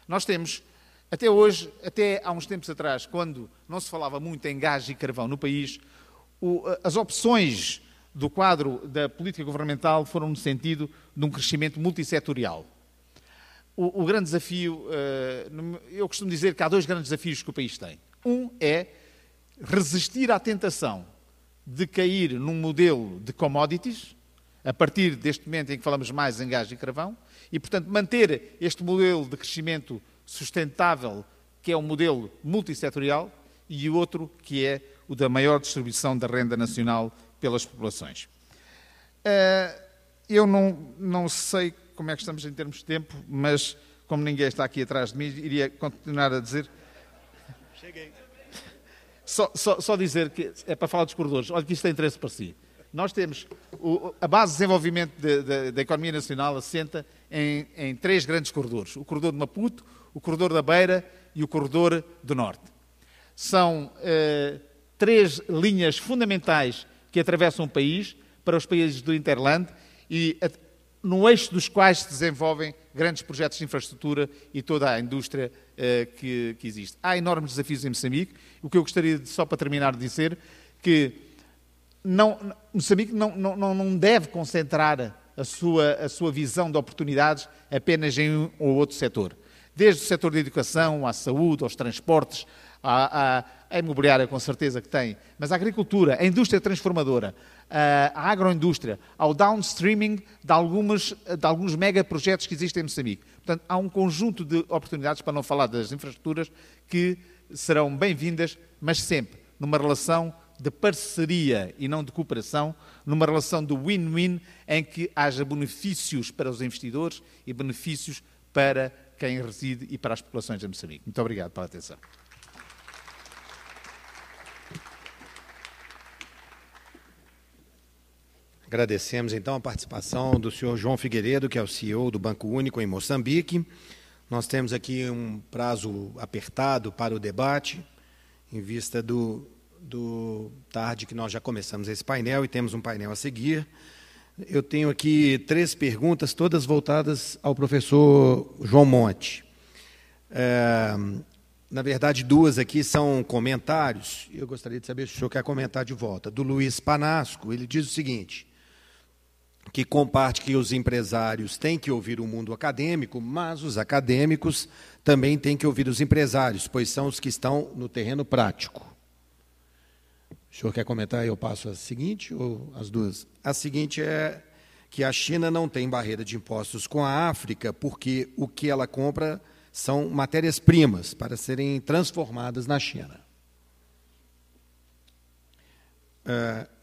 Speaker 5: Nós temos, até hoje, até há uns tempos atrás, quando não se falava muito em gás e carvão no país, as opções do quadro da política governamental foram no sentido de um crescimento multissetorial. O grande desafio, eu costumo dizer que há 2 grandes desafios que o país tem. Um é resistir à tentação de cair num modelo de commodities, a partir deste momento em que falamos mais em gás e carvão, e, portanto, manter este modelo de crescimento sustentável, que é um modelo multissetorial, e o outro, que é o da maior distribuição da renda nacional pelas populações. Eu não sei como é que estamos em termos de tempo, mas, como ninguém está aqui atrás de mim, iria continuar a dizer...
Speaker 1: Cheguei.
Speaker 5: Só dizer que é para falar dos corredores. Olha que isto tem interesse para si. Nós temos a base de desenvolvimento da economia nacional assenta em 3 grandes corredores. O corredor de Maputo, o corredor da Beira e o corredor do Norte. São 3 linhas fundamentais que atravessam o país para os países do Interland e no eixo dos quais se desenvolvem grandes projetos de infraestrutura e toda a indústria que existe. Há enormes desafios em Moçambique. O que eu gostaria, só para terminar, de dizer que Moçambique não deve concentrar a sua visão de oportunidades apenas em um ou outro setor. Desde o setor da educação, à saúde, aos transportes, à imobiliária, com certeza que tem, mas a agricultura, a indústria transformadora, a agroindústria, ao downstreaming de alguns megaprojetos que existem em Moçambique. Portanto, há um conjunto de oportunidades, para não falar das infraestruturas, que serão bem-vindas, mas sempre numa relação de parceria e não de cooperação, numa relação de win-win em que haja benefícios para os investidores e benefícios para quem reside e para as populações de Moçambique. Muito obrigado pela atenção.
Speaker 1: Agradecemos, então, a participação do senhor João Figueiredo, que é o CEO do Banco Único em Moçambique. Nós temos aqui um prazo apertado para o debate, em vista do tarde que nós já começamos esse painel e temos um painel a seguir. Eu tenho aqui 3 perguntas, todas voltadas ao professor João Monte. Na verdade, 2 aqui são comentários. Eu gostaria de saber se o senhor quer comentar de volta. Do Luiz Panasco, ele diz o seguinte, que comparte que os empresários têm que ouvir o mundo acadêmico, mas os acadêmicos também têm que ouvir os empresários, pois são os que estão no terreno prático. O senhor quer comentar? Eu passo a seguinte ou as 2? A seguinte é que a China não tem barreira de impostos com a África, porque o que ela compra são matérias-primas para serem transformadas na China.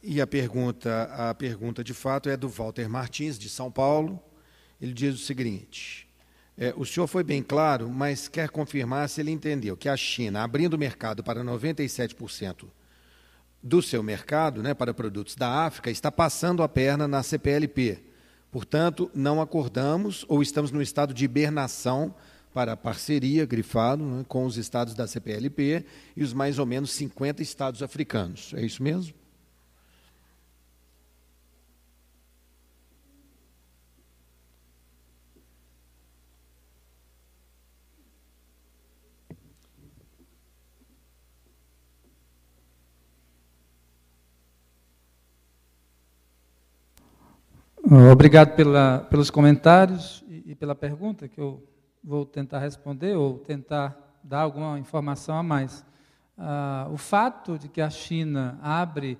Speaker 1: E a pergunta de fato é do Walter Martins, de São Paulo. Ele diz o seguinte, o senhor foi bem claro, mas quer confirmar se ele entendeu que a China, abrindo o mercado para 97% do seu mercado, né, para produtos da África, está passando a perna na CPLP. Portanto, não acordamos ou estamos no estado de hibernação para a parceria, grifado, né, com os estados da CPLP e os mais ou menos 50 estados africanos. É isso mesmo?
Speaker 4: Obrigado pelos comentários e pela pergunta, que eu vou tentar responder ou tentar dar alguma informação a mais. O fato de que a China abre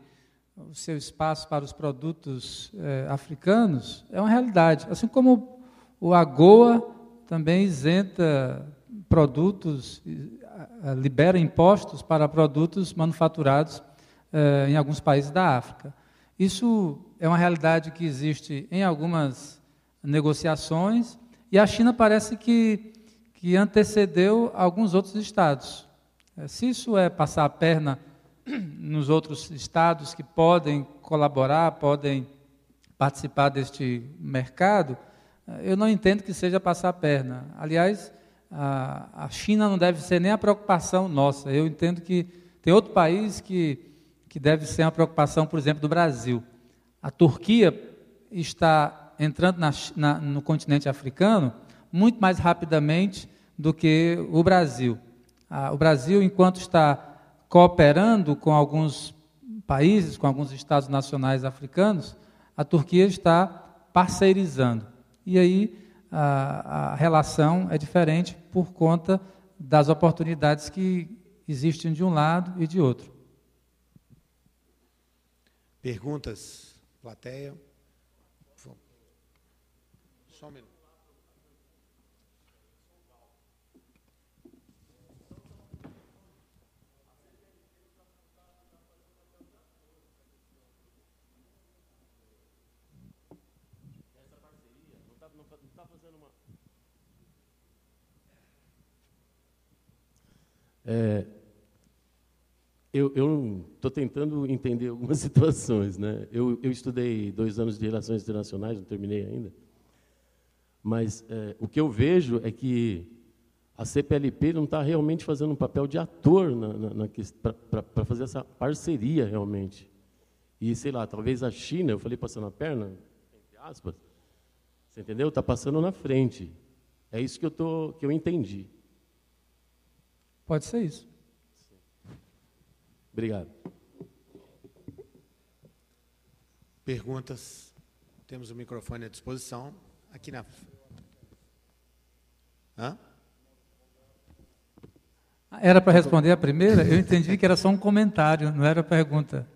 Speaker 4: o seu espaço para os produtos africanos é uma realidade, assim como o AGOA também isenta produtos, libera impostos para produtos manufaturados em alguns países da África. Isso é uma realidade que existe em algumas negociações e a China parece que antecedeu alguns outros estados. Se isso é passar a perna nos outros estados que podem colaborar, podem participar deste mercado, eu não entendo que seja passar a perna. Aliás, a China não deve ser nem a preocupação nossa. Eu entendo que tem outro país que deve ser uma preocupação, por exemplo, do Brasil. A Turquia está entrando no continente africano muito mais rapidamente do que o Brasil. O Brasil, enquanto está cooperando com alguns países, com alguns estados nacionais africanos, a Turquia está parceirizando. E aí a relação é diferente por conta das oportunidades que existem de um lado e de outro.
Speaker 1: Perguntas, plateia? Só um minuto.
Speaker 6: Eu estou tentando entender algumas situações, né? Eu estudei 2 anos de Relações Internacionais, não terminei ainda, mas o que eu vejo é que a CPLP não está realmente fazendo um papel de ator para fazer essa parceria realmente. E, sei lá, talvez a China, eu falei passando a perna, entre aspas, você entendeu? Está passando na frente. É isso que eu entendi.
Speaker 4: Pode ser isso.
Speaker 6: Obrigado.
Speaker 1: Perguntas? Temos o microfone à disposição. Aqui na... Hã?
Speaker 4: Era para responder a primeira? Eu entendi que era só um comentário, não era pergunta.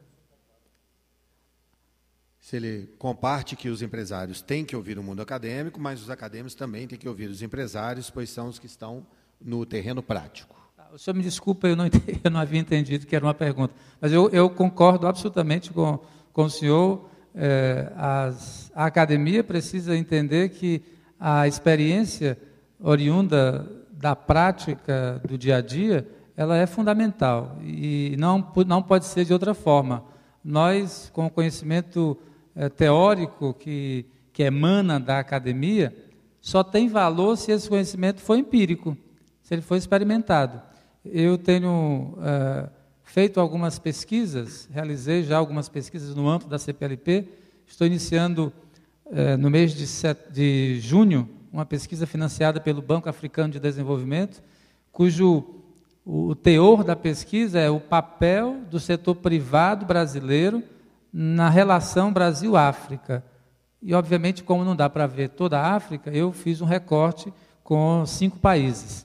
Speaker 1: Se ele comparte que os empresários têm que ouvir o mundo acadêmico, mas os acadêmicos também têm que ouvir os empresários, pois são os que estão no terreno prático.
Speaker 4: O senhor me desculpa, eu não havia entendido que era uma pergunta. Mas eu concordo absolutamente com o senhor. A academia precisa entender que a experiência oriunda da prática do dia a dia, ela é fundamental e não pode ser de outra forma. Nós, com o conhecimento teórico que emana da academia, só tem valor se esse conhecimento for empírico, se ele for experimentado. Eu tenho feito algumas pesquisas, realizei já algumas pesquisas no âmbito da CPLP, estou iniciando no mês de junho uma pesquisa financiada pelo Banco Africano de Desenvolvimento, cujo o teor da pesquisa é o papel do setor privado brasileiro na relação Brasil-África. E, obviamente, como não dá para ver toda a África, eu fiz um recorte com 5 países.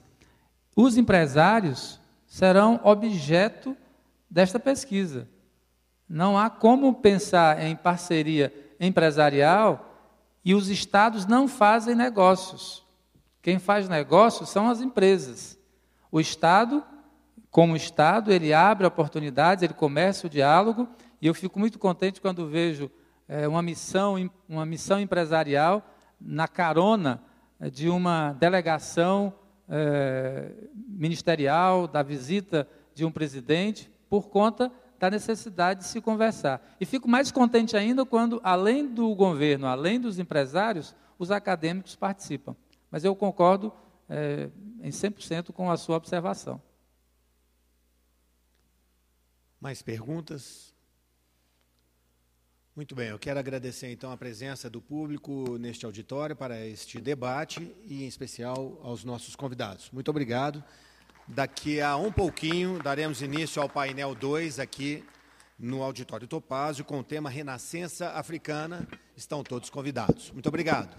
Speaker 4: Os empresários serão objeto desta pesquisa. Não há como pensar em parceria empresarial e os estados não fazem negócios. Quem faz negócios são as empresas. O Estado, como Estado, ele abre oportunidades, ele começa o diálogo, e eu fico muito contente quando vejo uma missão empresarial na carona de uma delegação ministerial, da visita de um presidente, por conta da necessidade de se conversar. E fico mais contente ainda quando, além do governo, além dos empresários, os acadêmicos participam. Mas eu concordo em 100% com a sua observação.
Speaker 1: Mais perguntas? Muito bem, eu quero agradecer então a presença do público neste auditório para este debate e, em especial, aos nossos convidados. Muito obrigado. Daqui a um pouquinho, daremos início ao painel 2 aqui no Auditório Topázio, com o tema Renascença Africana. Estão todos convidados. Muito obrigado.